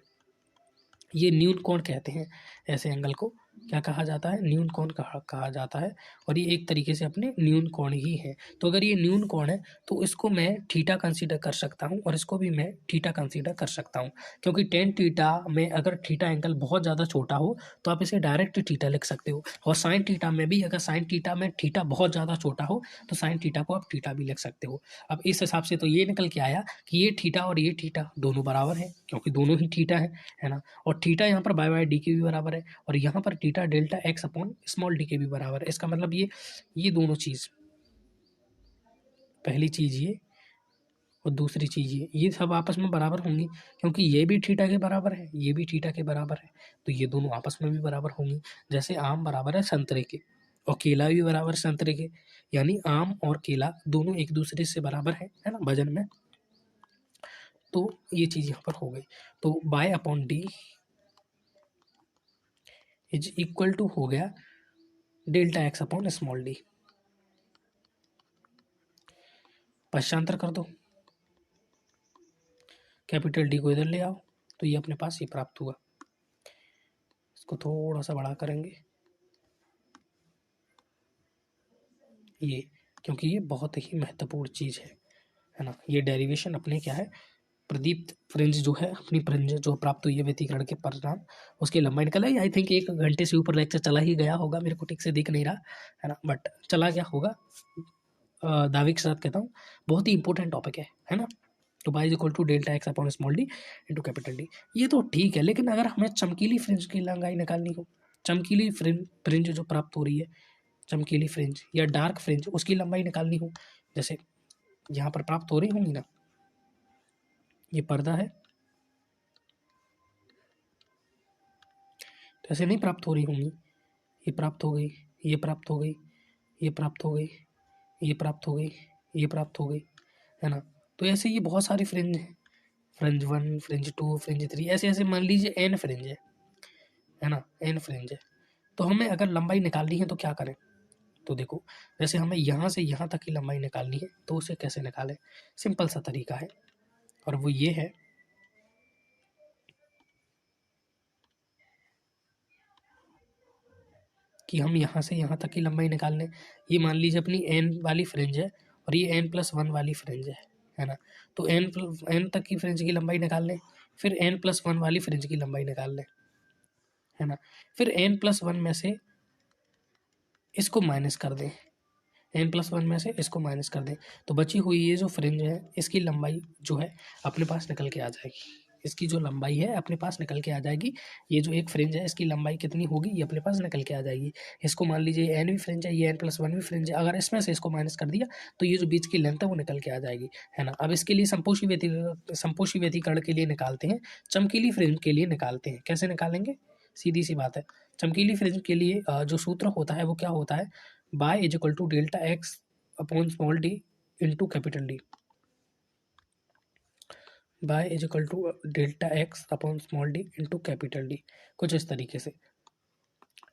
ये न्यून कोण कहते हैं। ऐसे एंगल को क्या कहा जाता है, न्यून कोण कहा जाता है। और ये एक तरीके से अपने न्यून कोण ही है। तो अगर ये न्यून कोण है तो इसको मैं थीटा कंसीडर कर सकता हूँ और इसको भी मैं थीटा कंसीडर कर सकता हूँ, क्योंकि टेन थीटा में अगर थीटा एंगल बहुत ज़्यादा छोटा हो तो आप इसे डायरेक्ट थीटा लिख सकते हो, और साइन थीटा में भी अगर साइन थीटा में थीटा बहुत ज़्यादा छोटा हो तो साइन थीटा को आप थीटा भी लिख सकते हो। अब इस हिसाब से तो ये निकल के आया कि ये थीटा और ये थीटा दोनों बराबर है, क्योंकि दोनों ही थीटा है ना। और थीटा यहाँ पर बाय डी के भी बराबर है, और यहाँ पर theta delta x upon small D के भी बराबर है। इसका मतलब ये दोनों चीज़, पहली चीज़ ये और दूसरी चीज़ ये सब आपस में बराबर होंगी, क्योंकि ये भी थीटा के बराबर है, ये भी थीटा के बराबर है, तो ये दोनों आपस में भी बराबर होंगी। जैसे आम बराबर है संतरे के और केला भी बराबर संतरे के, यानी आम और केला दोनों एक दूसरे से बराबर है ना वजन में। तो ये चीज़ यहाँ पर हो गई। तो by upon d is equal to हो गया delta x upon small d. पश्चांतर कर दो, कैपिटल डी को इधर ले आओ, तो ये अपने पास ये प्राप्त हुआ। इसको थोड़ा सा बड़ा करेंगे ये, क्योंकि ये बहुत ही महत्वपूर्ण चीज़ है ना। ये डेरिवेशन अपने क्या है, प्रदीप्त फ्रिंज जो है, अपनी फ्रिंज जो प्राप्त हुई है व्यतिकरण के परिणाम, उसकी लंबाई निकल आई। आई थिंक 1 घंटे से ऊपर लेक्चर चला ही गया होगा, मेरे को ठीक से दिख नहीं रहा है ना, बट चला गया होगा। दावे के साथ कहता हूँ, बहुत ही इंपॉर्टेंट टॉपिक है ना। तो by is equal to delta x upon small D into capital D, ये तो ठीक है। लेकिन अगर हमें चमकीली फ्रिंज की लंबाई निकालनी हो, चमकीली फ्रिंज जो प्राप्त हो रही है, चमकीली फ्रिंज या डार्क फ्रिंज, उसकी लंबाई निकालनी हो, जैसे यहाँ पर प्राप्त हो रही होंगी ना, ये पर्दा है, तो ऐसे नहीं प्राप्त हो रही होंगी, ये प्राप्त हो गई, ये प्राप्त हो गई, ये प्राप्त हो गई, ये प्राप्त हो गई, ये प्राप्त हो गई, है ना। तो ऐसे ये बहुत सारी फ्रिंज हैं, फ्रिंज 1, फ्रिंज 2, फ्रिंज 3, ऐसे ऐसे मान लीजिए n फ्रिंज है ना, n फ्रिंज है। तो हमें अगर लंबाई निकालनी है तो क्या करें, तो देखो, जैसे हमें यहाँ से यहाँ तक की लंबाई निकालनी है तो उसे कैसे निकालें, सिंपल सा तरीका है, और वो ये है कि हम यहाँ से यहाँ तक की लंबाई निकाल लें। ये मान लीजिए अपनी n वाली फ्रिंज है और ये n+1 वाली फ्रिंज है ना। तो n तक की फ्रिंज की लंबाई निकाल लें, फिर n+1 वाली फ्रिंज की लंबाई निकाल लें, है ना। फिर n+1 में से इसको माइनस कर दें, n+1 में से इसको माइनस कर दें, तो बची हुई ये जो फ्रिंज है इसकी लंबाई जो है अपने पास निकल के आ जाएगी, इसकी जो लंबाई है अपने पास निकल के आ जाएगी। ये जो एक फ्रिंज है इसकी लंबाई कितनी होगी ये अपने पास निकल के आ जाएगी। इसको मान लीजिए एन भी फ्रिंज है, ये n+1 भी फ्रिंज है, अगर इसमें से इसको माइनस कर दिया तो ये जो बीच की लेंथ है वो निकल के आ जाएगी, है ना। अब इसके लिए संपोषी व्यतिकरण के लिए निकालते हैं, चमकीली फ्रिंज के लिए निकालते हैं। कैसे निकालेंगे, सीधी सी बात है। चमकीली फ्रिंज के लिए जो सूत्र होता है वो क्या होता है, by is equal to delta x upon small D into capital D. By is equal to delta x upon small D into capital D, कुछ इस तरीके से।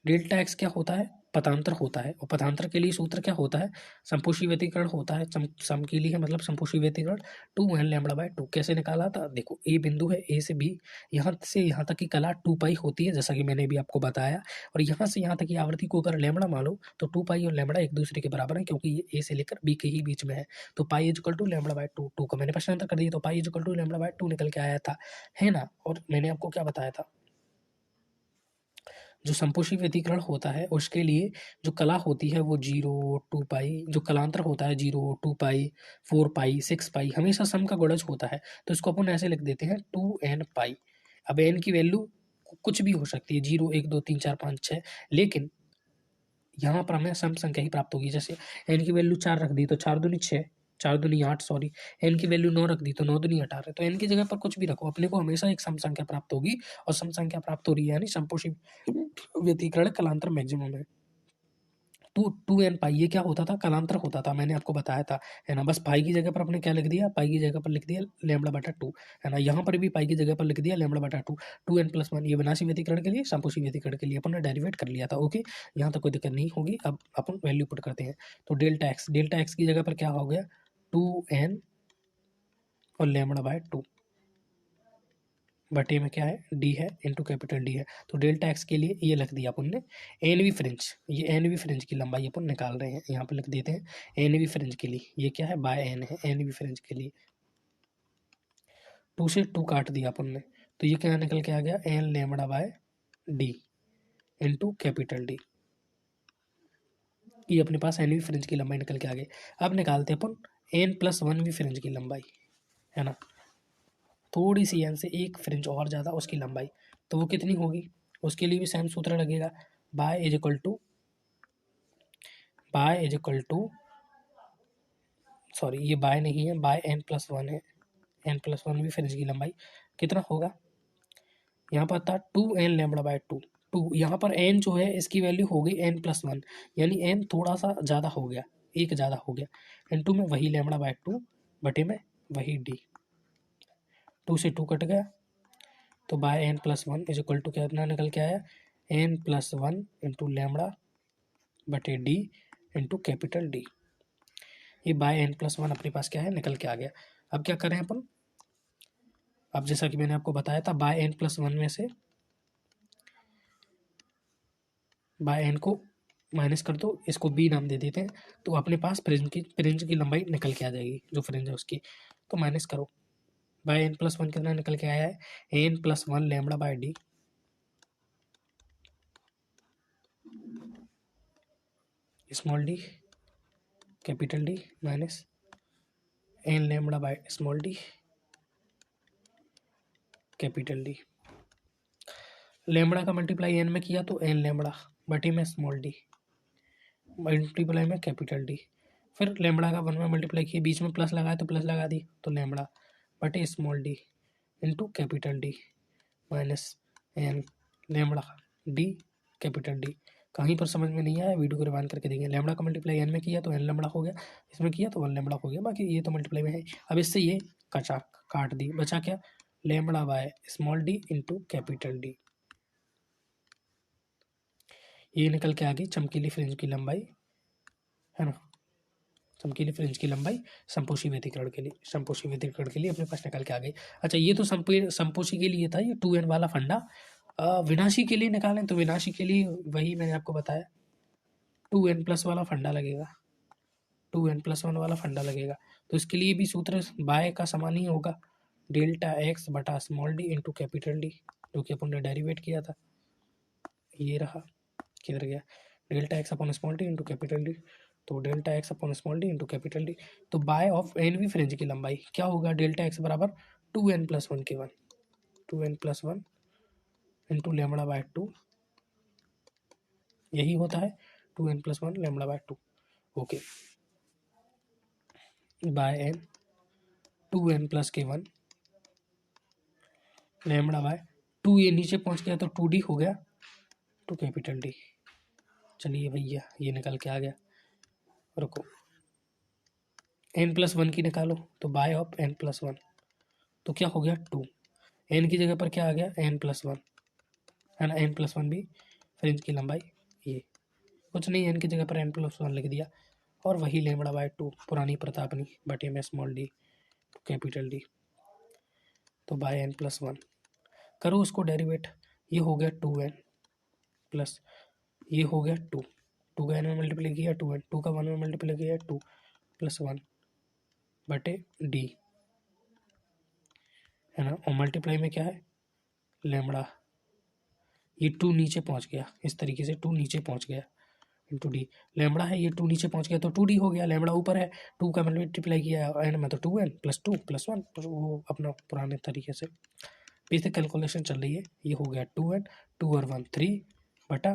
डेल्टा एक्स क्या होता है, पदांतर होता है, और पदांतर के लिए सूत्र क्या होता है, संपोषी व्यतिकरण होता है। समकीली है मतलब संपोषी व्यतिकरण 2n λ/2। कैसे निकाला था, देखो ए बिंदु है, ए से बी, यहाँ से यहाँ तक की कला 2 पाई होती है जैसा कि मैंने भी आपको बताया, और यहाँ से यहाँ तक की आवृत्ति को अगर लैम्बडा मानो तो 2 पाई और लैम्बडा एक दूसरे के बराबर है, क्योंकि ये ए से लेकर बी के ही बीच में है। तो पाई इज इक्वल टू λ/2, 2 का मैंने प्रश्नांतर कर दिया तो पाई इज इक्वल टू λ/2 निकल के आया था, है ना। और मैंने आपको क्या बताया था, जो संपोषी व्यतिकरण होता है उसके लिए जो कला होती है वो 0, 2 पाई, जो कलांतर होता है 0, 2 पाई, 4 पाई, 6 पाई, हमेशा सम का गुणज होता है। तो इसको अपन ऐसे लिख देते हैं 2n पाई। अब एन की वैल्यू कुछ भी हो सकती है, 0, 1, 2, 3, 4, 5, 6, लेकिन यहाँ पर हमें सम संख्या ही प्राप्त होगी। जैसे एन की वैल्यू 4 रख दी तो 4 दूनी 6, 4 दूनी 8, सॉरी, एन की वैल्यू 9 रख दी तो 9 दूनी 18। तो एन की जगह पर कुछ भी रखो, अपने को हमेशा एक सम संख्या प्राप्त होगी, और सम संख्या प्राप्त हो रही है यानी संपोषी व्यतिकरण कलांतर मैक्सिमम है। 2n पाई ये क्या होता था, कलांतर होता था, मैंने आपको बताया था, है ना। बस पाई की जगह पर अपने क्या लिख दिया, पाई की जगह पर लिख दिया λ/2, है ना। यहाँ पर भी पाई की जगह पर लिख दिया λ/2। 2n+1 ये विनाशी व्यतिकरण के लिए, संपोषी व्यतिकरण के लिए अपन ने डेरिवेट कर लिया था। ओके, यहाँ तक कोई दिक्कत नहीं होगी। अब अपन वैल्यू पुट करते हैं, तो डेल्टा एक्स की जगह पर क्या हो गया, 2n और λ/2 बटे में क्या है, डी है, इंटू कैपिटल डी है। तो डेल्टा एक्स के लिए ये लिख दिया अपन ने एन वी फ्रिंज, ये एन वी फ्रिंज की लंबाई अपन निकाल रहे हैं, यहाँ पे लिख देते हैं एन वी फ्रिंज के लिए, ये क्या है, बाय एन है, एन वी फ्रिंज के लिए 2 से 2 काट दिया अपन ने, तो ये क्या निकल के आ गया, एन λ/डी इंटू कैपिटल डी। ये अपने पास एन वी फ्रिंज की लंबाई निकल के आ गई। अब निकालते अपन n+1 वी फ्रिंज की लंबाई, है ना। थोड़ी सी एन से एक फ्रिंज और ज़्यादा उसकी लंबाई, तो वो कितनी होगी, उसके लिए भी सेम सूत्र लगेगा, by is equal to sorry ये बाय नहीं है, बाय n+1 है, n+1 भी फ्रिंज की लंबाई कितना होगा, यहाँ पर था 2n λ/2, 2 यहाँ पर n जो है इसकी वैल्यू हो गई n+1, यानी n थोड़ा सा ज़्यादा हो गया, एक ज़्यादा हो गया, n2 में वही λ/2 बटे में वही d, 2 से 2 कट गया, तो by n+1 is equal to कितना निकल के आया, n+1 इंटू लैम्बडा बटे डी इंटू कैपिटल डी। ये बाय n+1 अपने पास क्या है, निकल के आ गया। अब क्या करें अपन, अब जैसा कि मैंने आपको बताया था बाय n+1 में से बाय n को माइनस कर दो, इसको b नाम दे देते हैं, तो अपने पास फ्रिंज की लंबाई निकल के आ जाएगी, जो फ्रिंज है उसकी, तो माइनस करो, बाय n+1 कितना निकल के आया है, n+1 lambda by D small D capital D minus n lambda by small D capital D. Lambda का मल्टीप्लाई n में किया तो n लैम्बडा बटे में स्मॉल डी मल्टीप्लाई में कैपिटल डी, फिर लैम्बडा का 1 में मल्टीप्लाई किया, बीच में प्लस लगाया तो प्लस लगा दी, तो लैम्बडा बटे small D into capital D minus N lambda D capital D. कहीं पर समझ में नहीं आया वीडियो को रिवाइंड करके देखेंगे। लैम्बडा का मल्टीप्लाई एन में किया तो एन लैम्बडा हो गया, इसमें किया तो 1 लैम्बडा हो गया, बाकी ये तो मल्टीप्लाई में है। अब इससे ये कचा काट दी, बचा क्या, lambda by small D into capital D. ये निकल के आ गई चमकीली फ्रिंज की लंबाई, है ना। चमकीली फ्रिंज की लंबाई संपोषी व्यतिकरण के लिए अपने पास निकल के आ गई। अच्छा, ये तो संपोषी के लिए था, ये 2n वाला फंडा। विनाशी के लिए निकालें तो विनाशी के लिए वही मैंने आपको बताया 2n+ वाला फंडा लगेगा, 2n+1 वाला फंडा लगेगा। तो इसके लिए भी सूत्र बाय का समान ही होगा, डेल्टा एक्स बटा small D into capital D, जो कि अपन ने डेरिवेट किया था, ये रहा, किधर गया, delta x upon small D into capital D, तो delta x upon small D into capital D. तो by of n v fringe की लंबाई क्या होगा, डेल्टा एक्स बराबर 2n+1 के 1, 2n+1 इंटू लेमड़ा बाय 2, यही होता है 2n+1 lambda by 2। Okay, by n 2n+k1 lambda by 2, ये नीचे पहुंच गया तो 2d हो गया, टू कैपिटल डी। चलिए भैया ये निकल के आ गया। रुको, n+1 की निकालो तो बाय ऑफ n+1, तो क्या हो गया 2। n की जगह पर क्या आ गया n+1, है ना, n+1 भी फ्रिंज की लंबाई, ये कुछ नहीं, n की जगह पर n+1 लिख दिया, और वही लेमड़ा बाय 2 पुरानी प्रतापनी बटे में small D to capital D, तो बाय n+1 करो उसको डेरिवेट, ये हो गया 2n प्लस ये हो गया 2, 2 का n में मल्टीप्लाई किया 2n, 2 का 1 में मल्टीप्लाई किया 2 + 1 बटे डी, है ना, और मल्टीप्लाई में क्या है लेमड़ा, ये 2 नीचे पहुंच गया, इस तरीके से 2 नीचे पहुंच गया इंटू डी, लेमड़ा है ये 2 नीचे पहुंच गया तो 2d हो गया, लेमड़ा ऊपर है 2 का मल्टीप्लाई किया एन में तो 2n + 2 + 1, वो अपना पुराने तरीके से बेसिक कैलकुलेशन चल रही है। ये हो गया 2n, 2 और 1 3 बटा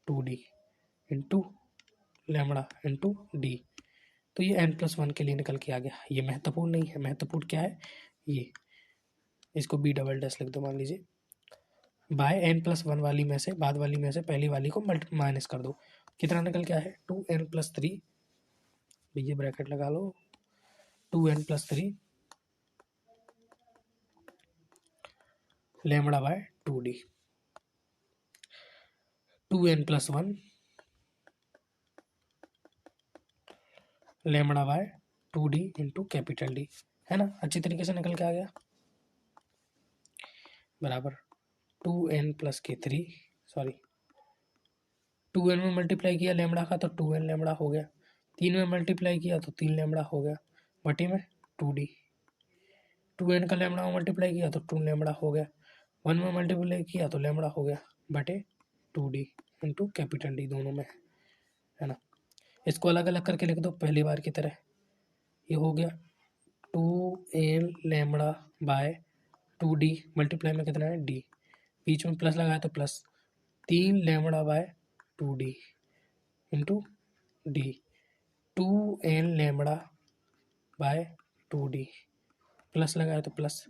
2d into lambda into D, तो ये n+1 के लिए निकल के आ गया। ये महत्वपूर्ण नहीं है, महत्वपूर्ण क्या है, ये इसको b डबल डैश लिख दो, मान लीजिए बाय n+1 वाली में से, बाद वाली में से पहली वाली को माइनस कर दो, कितना निकल के आया है 2n+3, ये ब्रैकेट लगा लो, 2n+3 lambda by 2d, 2n+1 lambda by 2d into capital D, है ना, अच्छी तरीके से निकल के आ गया, बराबर 2n+k3, सॉरी 2n में मल्टीप्लाई किया लेमड़ा का तो 2n लेमड़ा हो गया, 3 में मल्टीप्लाई किया तो 3 लेमड़ा हो गया बटे में 2d, 2n का लेमड़ा में मल्टीप्लाई किया तो 2 लेमड़ा हो गया, 1 में मल्टीप्लाई किया तो लेमड़ा हो गया बटे 2d इंटू कैपिटल डी, दोनों में, है ना। इसको अलग अलग करके लिख दो पहली बार की तरह, ये हो गया 2n lambda by 2d, multiply में कितना है d, बीच में प्लस लगाया तो plus 3 lambda by 2d into D, 2n lambda by 2d, plus लगाया तो प्लस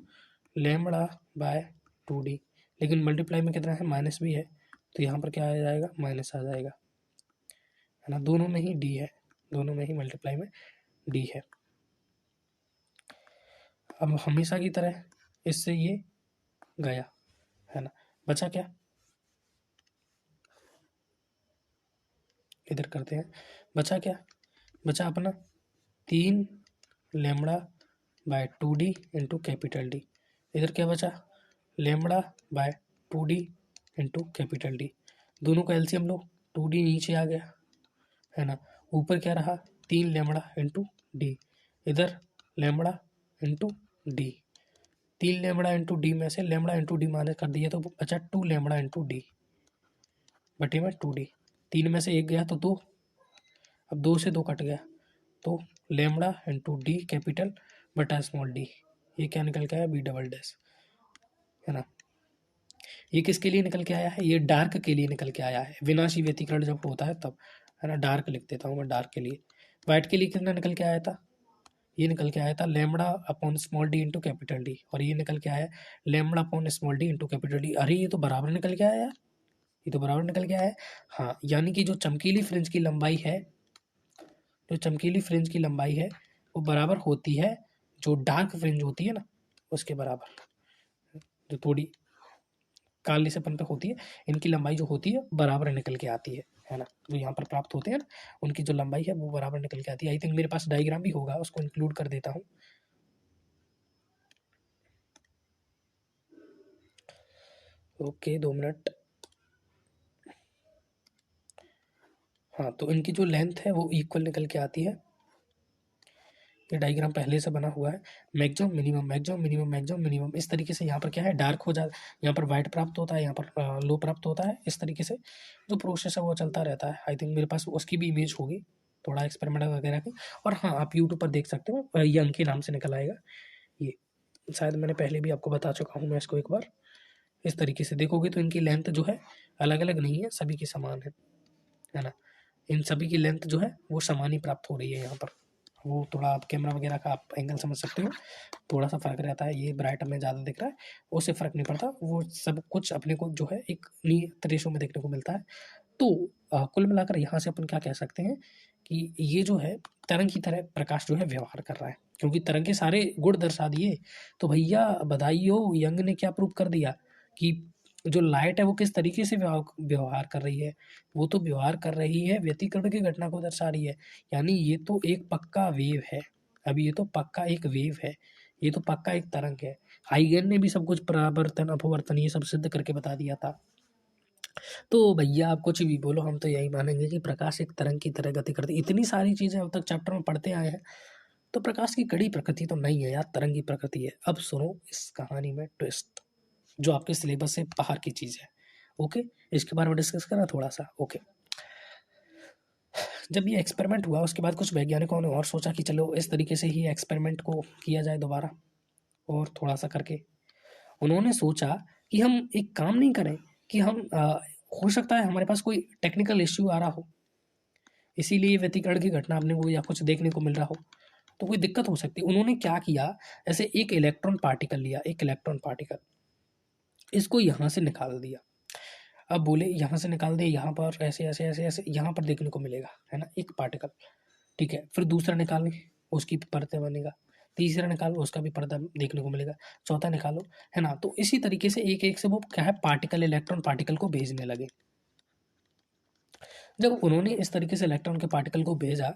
लेमड़ा बाय 2d, लेकिन मल्टीप्लाई में कितना है माइनस भी है, तो यहाँ पर क्या आ जाएगा माइनस आ जाएगा, है ना, दोनों में ही डी है, दोनों में ही मल्टीप्लाई में डी है। अब हमेशा की तरह इससे ये गया, है ना, बचा क्या, इधर करते हैं, बचा क्या, बचा अपना 3 lambda by 2d into capital D, इधर क्या बचा lambda by 2d into capital D, दोनों का एलसीएम लो, 2d नीचे आ गया, है ना, ऊपर क्या रहा 3 लेमड़ा इंटू डी, इधर lambda into D, 3 lambda into D में से लेमड़ा इंटू डी माइनस कर दिया तो बचा 2 लेमड़ा इंटू डी बटे में 2d, 3 में से 1 गया तो 2, अब 2 से 2 कट गया तो लेमड़ा इंटू डी कैपिटल बटा स्मॉल डी, ये क्या निकल के आया b डबल डैश, है ना। ये किसके लिए निकल के आया है, ये डार्क के लिए निकल के आया है, विनाशी व्यतिकरण जब होता है तब, है ना, डार्क लिख देता हूँ मैं डार्क के लिए। वाइट के लिए कितना निकल के आया था, ये निकल के आया था lambda upon small D into capital D, और ये निकल के आया lambda upon small D into capital D, अरे ये तो बराबर निकल के आया यार, ये तो बराबर निकल के आया है। हाँ, यानी कि जो चमकीली फ्रिंज की लंबाई है, जो चमकीली फ्रिंज की लंबाई है वो बराबर होती है जो डार्क फ्रिंज होती है ना उसके बराबर, जो थोड़ी काली से पे होती है, इनकी लंबाई जो होती है बराबर निकल के आती है ना, जो यहाँ पर प्राप्त होते हैं ना उनकी जो लंबाई है वो बराबर निकल के आती है। आई थिंक मेरे पास डायग्राम भी होगा, उसको इंक्लूड कर देता हूँ। Okay 2 minute. हाँ, तो इनकी जो लेंथ है वो इक्वल निकल के आती है, ये डायग्राम पहले से बना हुआ है, maximum minimum maximum minimum maximum minimum, इस तरीके से यहाँ पर क्या है डार्क हो जाता, यहाँ पर वाइट प्राप्त होता है, यहाँ पर लो प्राप्त होता है, इस तरीके से जो प्रोसेस है वो चलता रहता है। आई थिंक मेरे पास उसकी भी इमेज होगी, थोड़ा एक्सपेरिमेंट वगैरह की, और हाँ आप यूट्यूब पर देख सकते हो, यंग के नाम से निकल आएगा, ये शायद मैंने पहले भी आपको बता चुका हूँ मैं इसको एक बार, इस तरीके से देखोगे तो इनकी लेंथ जो है अलग अलग नहीं है, सभी की समान है ना। इन सभी की लेंथ जो है वो समान ही प्राप्त हो रही है यहाँ पर। वो थोड़ा आप कैमरा वगैरह का आप एंगल समझ सकते हो, थोड़ा सा फ़र्क रहता है, ये ब्राइट हमें ज़्यादा दिख रहा है, उससे फ़र्क नहीं पड़ता, वो सब कुछ अपने को जो है एक नियत रेशो में देखने को मिलता है। तो कुल मिलाकर यहाँ से अपन क्या कह सकते हैं कि ये जो है तरंग की तरह प्रकाश जो है व्यवहार कर रहा है, क्योंकि तरंग के सारे गुण दर्शा दिए। तो भैया बधाई हो, यंग ने क्या प्रूव कर दिया कि जो लाइट है वो किस तरीके से व्यवहार कर रही है। वो तो व्यवहार कर रही है व्यतिकरण की घटना को दर्शा रही है, यानी ये तो एक पक्का वेव है। अभी ये तो पक्का एक वेव है, ये तो पक्का एक तरंग है। हाइगन ने भी सब कुछ परावर्तन अपवर्तन ये सब सिद्ध करके बता दिया था। तो भैया आप कुछ भी बोलो, हम तो यही मानेंगे कि प्रकाश एक तरंग की तरह गति करती है। इतनी सारी चीज़ें अब तक चैप्टर में पढ़ते आए हैं, तो प्रकाश की कड़ी प्रकृति तो नहीं है यार, तरंग की प्रकृति है। अब सुनो इस कहानी में ट्विस्ट, जो आपके सिलेबस से बाहर की चीज़ है। ओके, इसके बारे में डिस्कस करा थोड़ा सा। ओके, जब ये एक्सपेरिमेंट हुआ उसके बाद कुछ वैज्ञानिकों ने और सोचा कि चलो इस तरीके से ही एक्सपेरिमेंट को किया जाए दोबारा, और थोड़ा सा करके उन्होंने सोचा कि हम एक काम नहीं करें कि हम हो सकता है हमारे पास कोई टेक्निकल इश्यू आ रहा हो, इसीलिए व्यतिकरण की घटना अपने को या कुछ देखने को मिल रहा हो, तो कोई दिक्कत हो सकती है। उन्होंने क्या किया, ऐसे एक इलेक्ट्रॉन पार्टिकल लिया, एक इलेक्ट्रॉन पार्टिकल, इसको यहाँ से निकाल दिया। अब बोले यहाँ से निकाल दे, यहाँ पर ऐसे ऐसे ऐसे ऐसे यहाँ पर देखने को मिलेगा, है ना, एक पार्टिकल। ठीक है, फिर दूसरा निकालें, उसकी पर्दा बनेगा, तीसरा निकालो, उसका भी पर्दा देखने को मिलेगा, चौथा निकालो, है ना। तो इसी तरीके से एक एक से वो क्या है, पार्टिकल इलेक्ट्रॉन पार्टिकल को भेजने लगे। जब उन्होंने इस तरीके से इलेक्ट्रॉन के पार्टिकल को भेजा,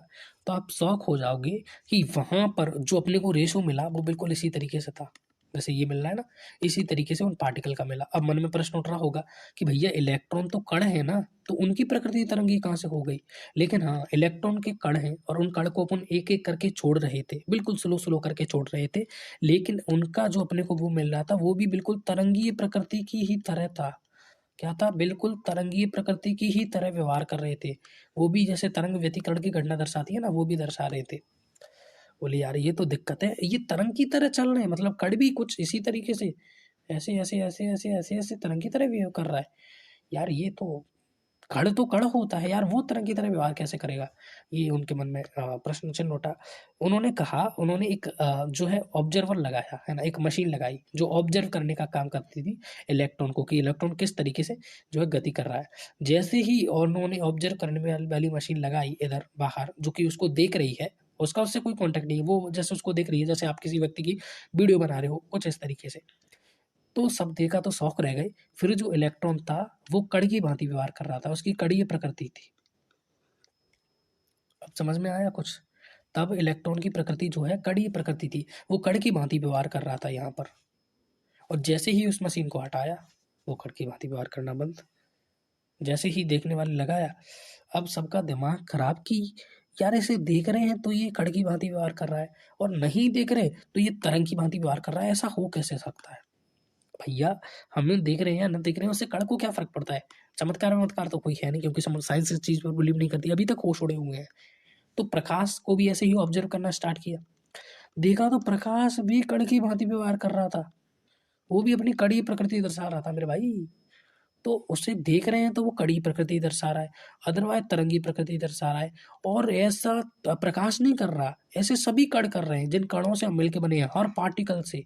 तो आप शॉक हो जाओगे कि वहां पर जो अपने को रेशो मिला वो बिल्कुल इसी तरीके से था जैसे ये मिल रहा है ना, इसी तरीके से उन पार्टिकल का मिला। अब मन में प्रश्न उठ रहा होगा कि भैया इलेक्ट्रॉन तो कण है ना, तो उनकी प्रकृति तरंगी कहाँ से हो गई। लेकिन हाँ, इलेक्ट्रॉन के कण हैं और उन कण को अपन एक एक करके छोड़ रहे थे, बिल्कुल स्लो स्लो करके छोड़ रहे थे, लेकिन उनका जो अपने को वो मिल रहा था वो भी बिल्कुल तरंगीय प्रकृति की ही तरह था। क्या था, बिल्कुल तरंगीय प्रकृति की ही तरह व्यवहार कर रहे थे। वो भी जैसे तरंग व्यतिकरण की घटना दर्शाती है ना, वो भी दर्शा रहे थे। बोले यार ये तो दिक्कत है, ये तरंग की तरह चल रहे हैं, मतलब कण भी कुछ इसी तरीके से ऐसे ऐसे ऐसे ऐसे ऐसे ऐसे तरंग की तरह व्यवहार कर रहा है। यार ये तो कण होता है यार, वो तरंग की तरह व्यवहार कैसे करेगा। ये उनके मन में प्रश्न चिन्ह उठा। उन्होंने कहा, उन्होंने एक जो है ऑब्जर्वर लगाया, है ना, एक मशीन लगाई जो ऑब्जर्व करने का काम करती थी इलेक्ट्रॉन को, कि इलेक्ट्रॉन किस तरीके से जो है गति कर रहा है। जैसे ही उन्होंने ऑब्जर्व करने वाली मशीन लगाई इधर बाहर, जो कि उसको देख रही है, उसका उससे कोई कॉन्टेक्ट नहीं है, वो जैसे उसको देख रही है, जैसे आप किसी व्यक्ति की वीडियो बना रहे हो, कुछ इस तरीके से। तो सब देखा तो शौक रह गए। फिर जो इलेक्ट्रॉन था वो कण की भांति व्यवहार कर रहा था, उसकी कणीय प्रकृति थी। अब समझ में आया कुछ। तब इलेक्ट्रॉन की प्रकृति जो है कणीय प्रकृति थी, वो कण की भांति व्यवहार कर रहा था यहाँ पर। और जैसे ही उस मशीन को हटाया, वो कण की भांति व्यवहार करना बंद। जैसे ही देखने वाले लगाया, अब सबका दिमाग खराब कि यार इसे देख रहे हैं तो ये कण की भांति व्यवहार कर रहा है, और नहीं देख रहे तो ये तरंग की भांति व्यवहार कर रहा है, ऐसा हो कैसे सकता है। भैया हम देख रहे हैं या न देख रहे हैं, उससे कण को क्या फर्क पड़ता है। चमत्कार वमत्कार तो कोई है नहीं, क्योंकि साइंस इस चीज पर बिलीव नहीं करती, अभी तक होश उड़े हुए हैं। तो प्रकाश को भी ऐसे ही ऑब्जर्व करना स्टार्ट किया, देखा तो प्रकाश भी कण की भांति व्यवहार कर रहा था, वो भी अपनी कड़ी प्रकृति दर्शा रहा था मेरे भाई। तो उसे देख रहे हैं तो वो कड़ी प्रकृति दर्शा रहा है, अदरवाइज तरंगी प्रकृति दर्शा रहा है। और ऐसा प्रकाश नहीं कर रहा, ऐसे सभी कण कर रहे हैं जिन कणों से हम मिलकर बने हैं, हर पार्टिकल से।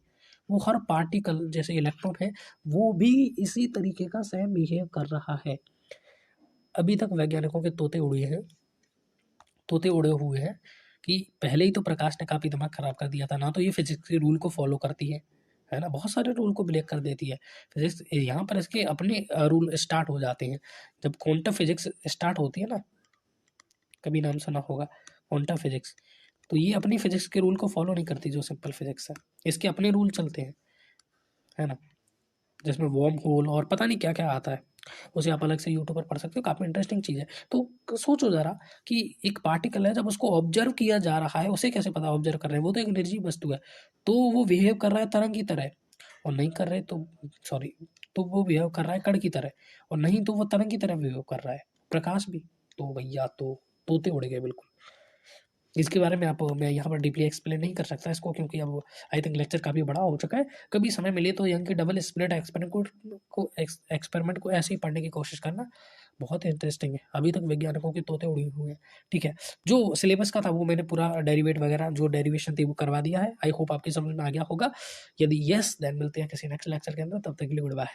वो हर पार्टिकल जैसे इलेक्ट्रॉन है, वो भी इसी तरीके का सेम बिहेव कर रहा है। अभी तक वैज्ञानिकों के तोते उड़े हुए हैं कि पहले ही तो प्रकाश ने काफी दिमाग खराब कर दिया था ना, तो ये फिजिक्स के रूल को फॉलो करती है ना, बहुत सारे रूल को ब्रेक कर देती है फिजिक्स। यहाँ पर इसके अपने रूल स्टार्ट हो जाते हैं। जब क्वांटम फिजिक्स स्टार्ट होती है ना, कभी नाम सुना होगा क्वांटम फिजिक्स, तो ये अपनी फिजिक्स के रूल को फॉलो नहीं करती, जो सिंपल फिजिक्स है इसके अपने रूल चलते हैं, है ना, जिसमें वर्म होल और पता नहीं क्या क्या आता है, उसे आप अलग से यूट्यूब पर पढ़ सकते हो, काफ़ी इंटरेस्टिंग चीज़ है। तो सोचो ज़रा कि एक पार्टिकल है, जब उसको ऑब्जर्व किया जा रहा है, उसे कैसे पता ऑब्जर्व कर रहे हैं, वो तो एक निर्जीव वस्तु है, तो वो बिहेव कर रहा है तरंग की तरह, और नहीं कर रहे तो सॉरी, तो वो बिहेव कर रहा है कण की तरह, और नहीं तो वो तरंग की तरह बिहेव कर रहा है, प्रकाश भी। तो भैया तो तोते उड़ गए बिल्कुल। इसके बारे में आप मैं यहाँ पर डीपली एक्सप्लेन नहीं कर सकता इसको, क्योंकि अब आई थिंक लेक्चर काफ़ी बड़ा हो चुका है। कभी समय मिले तो यंग की डबल स्प्लिट एक्सपेरिमेंट को ऐसे ही पढ़ने की कोशिश करना, बहुत इंटरेस्टिंग है। अभी तक वैज्ञानिकों के तोते उड़े हुए हैं। ठीक है, जो सिलेबस का था वो मैंने पूरा डेरिवेट वगैरह जो डेरिवेशन थी वो करवा दिया है। आई होप आपकी समझ में आ गया होगा। यदि यस, देन मिलते हैं किसी नेक्स्ट लेक्चर के अंदर। तब तक के लिए गुड बाय।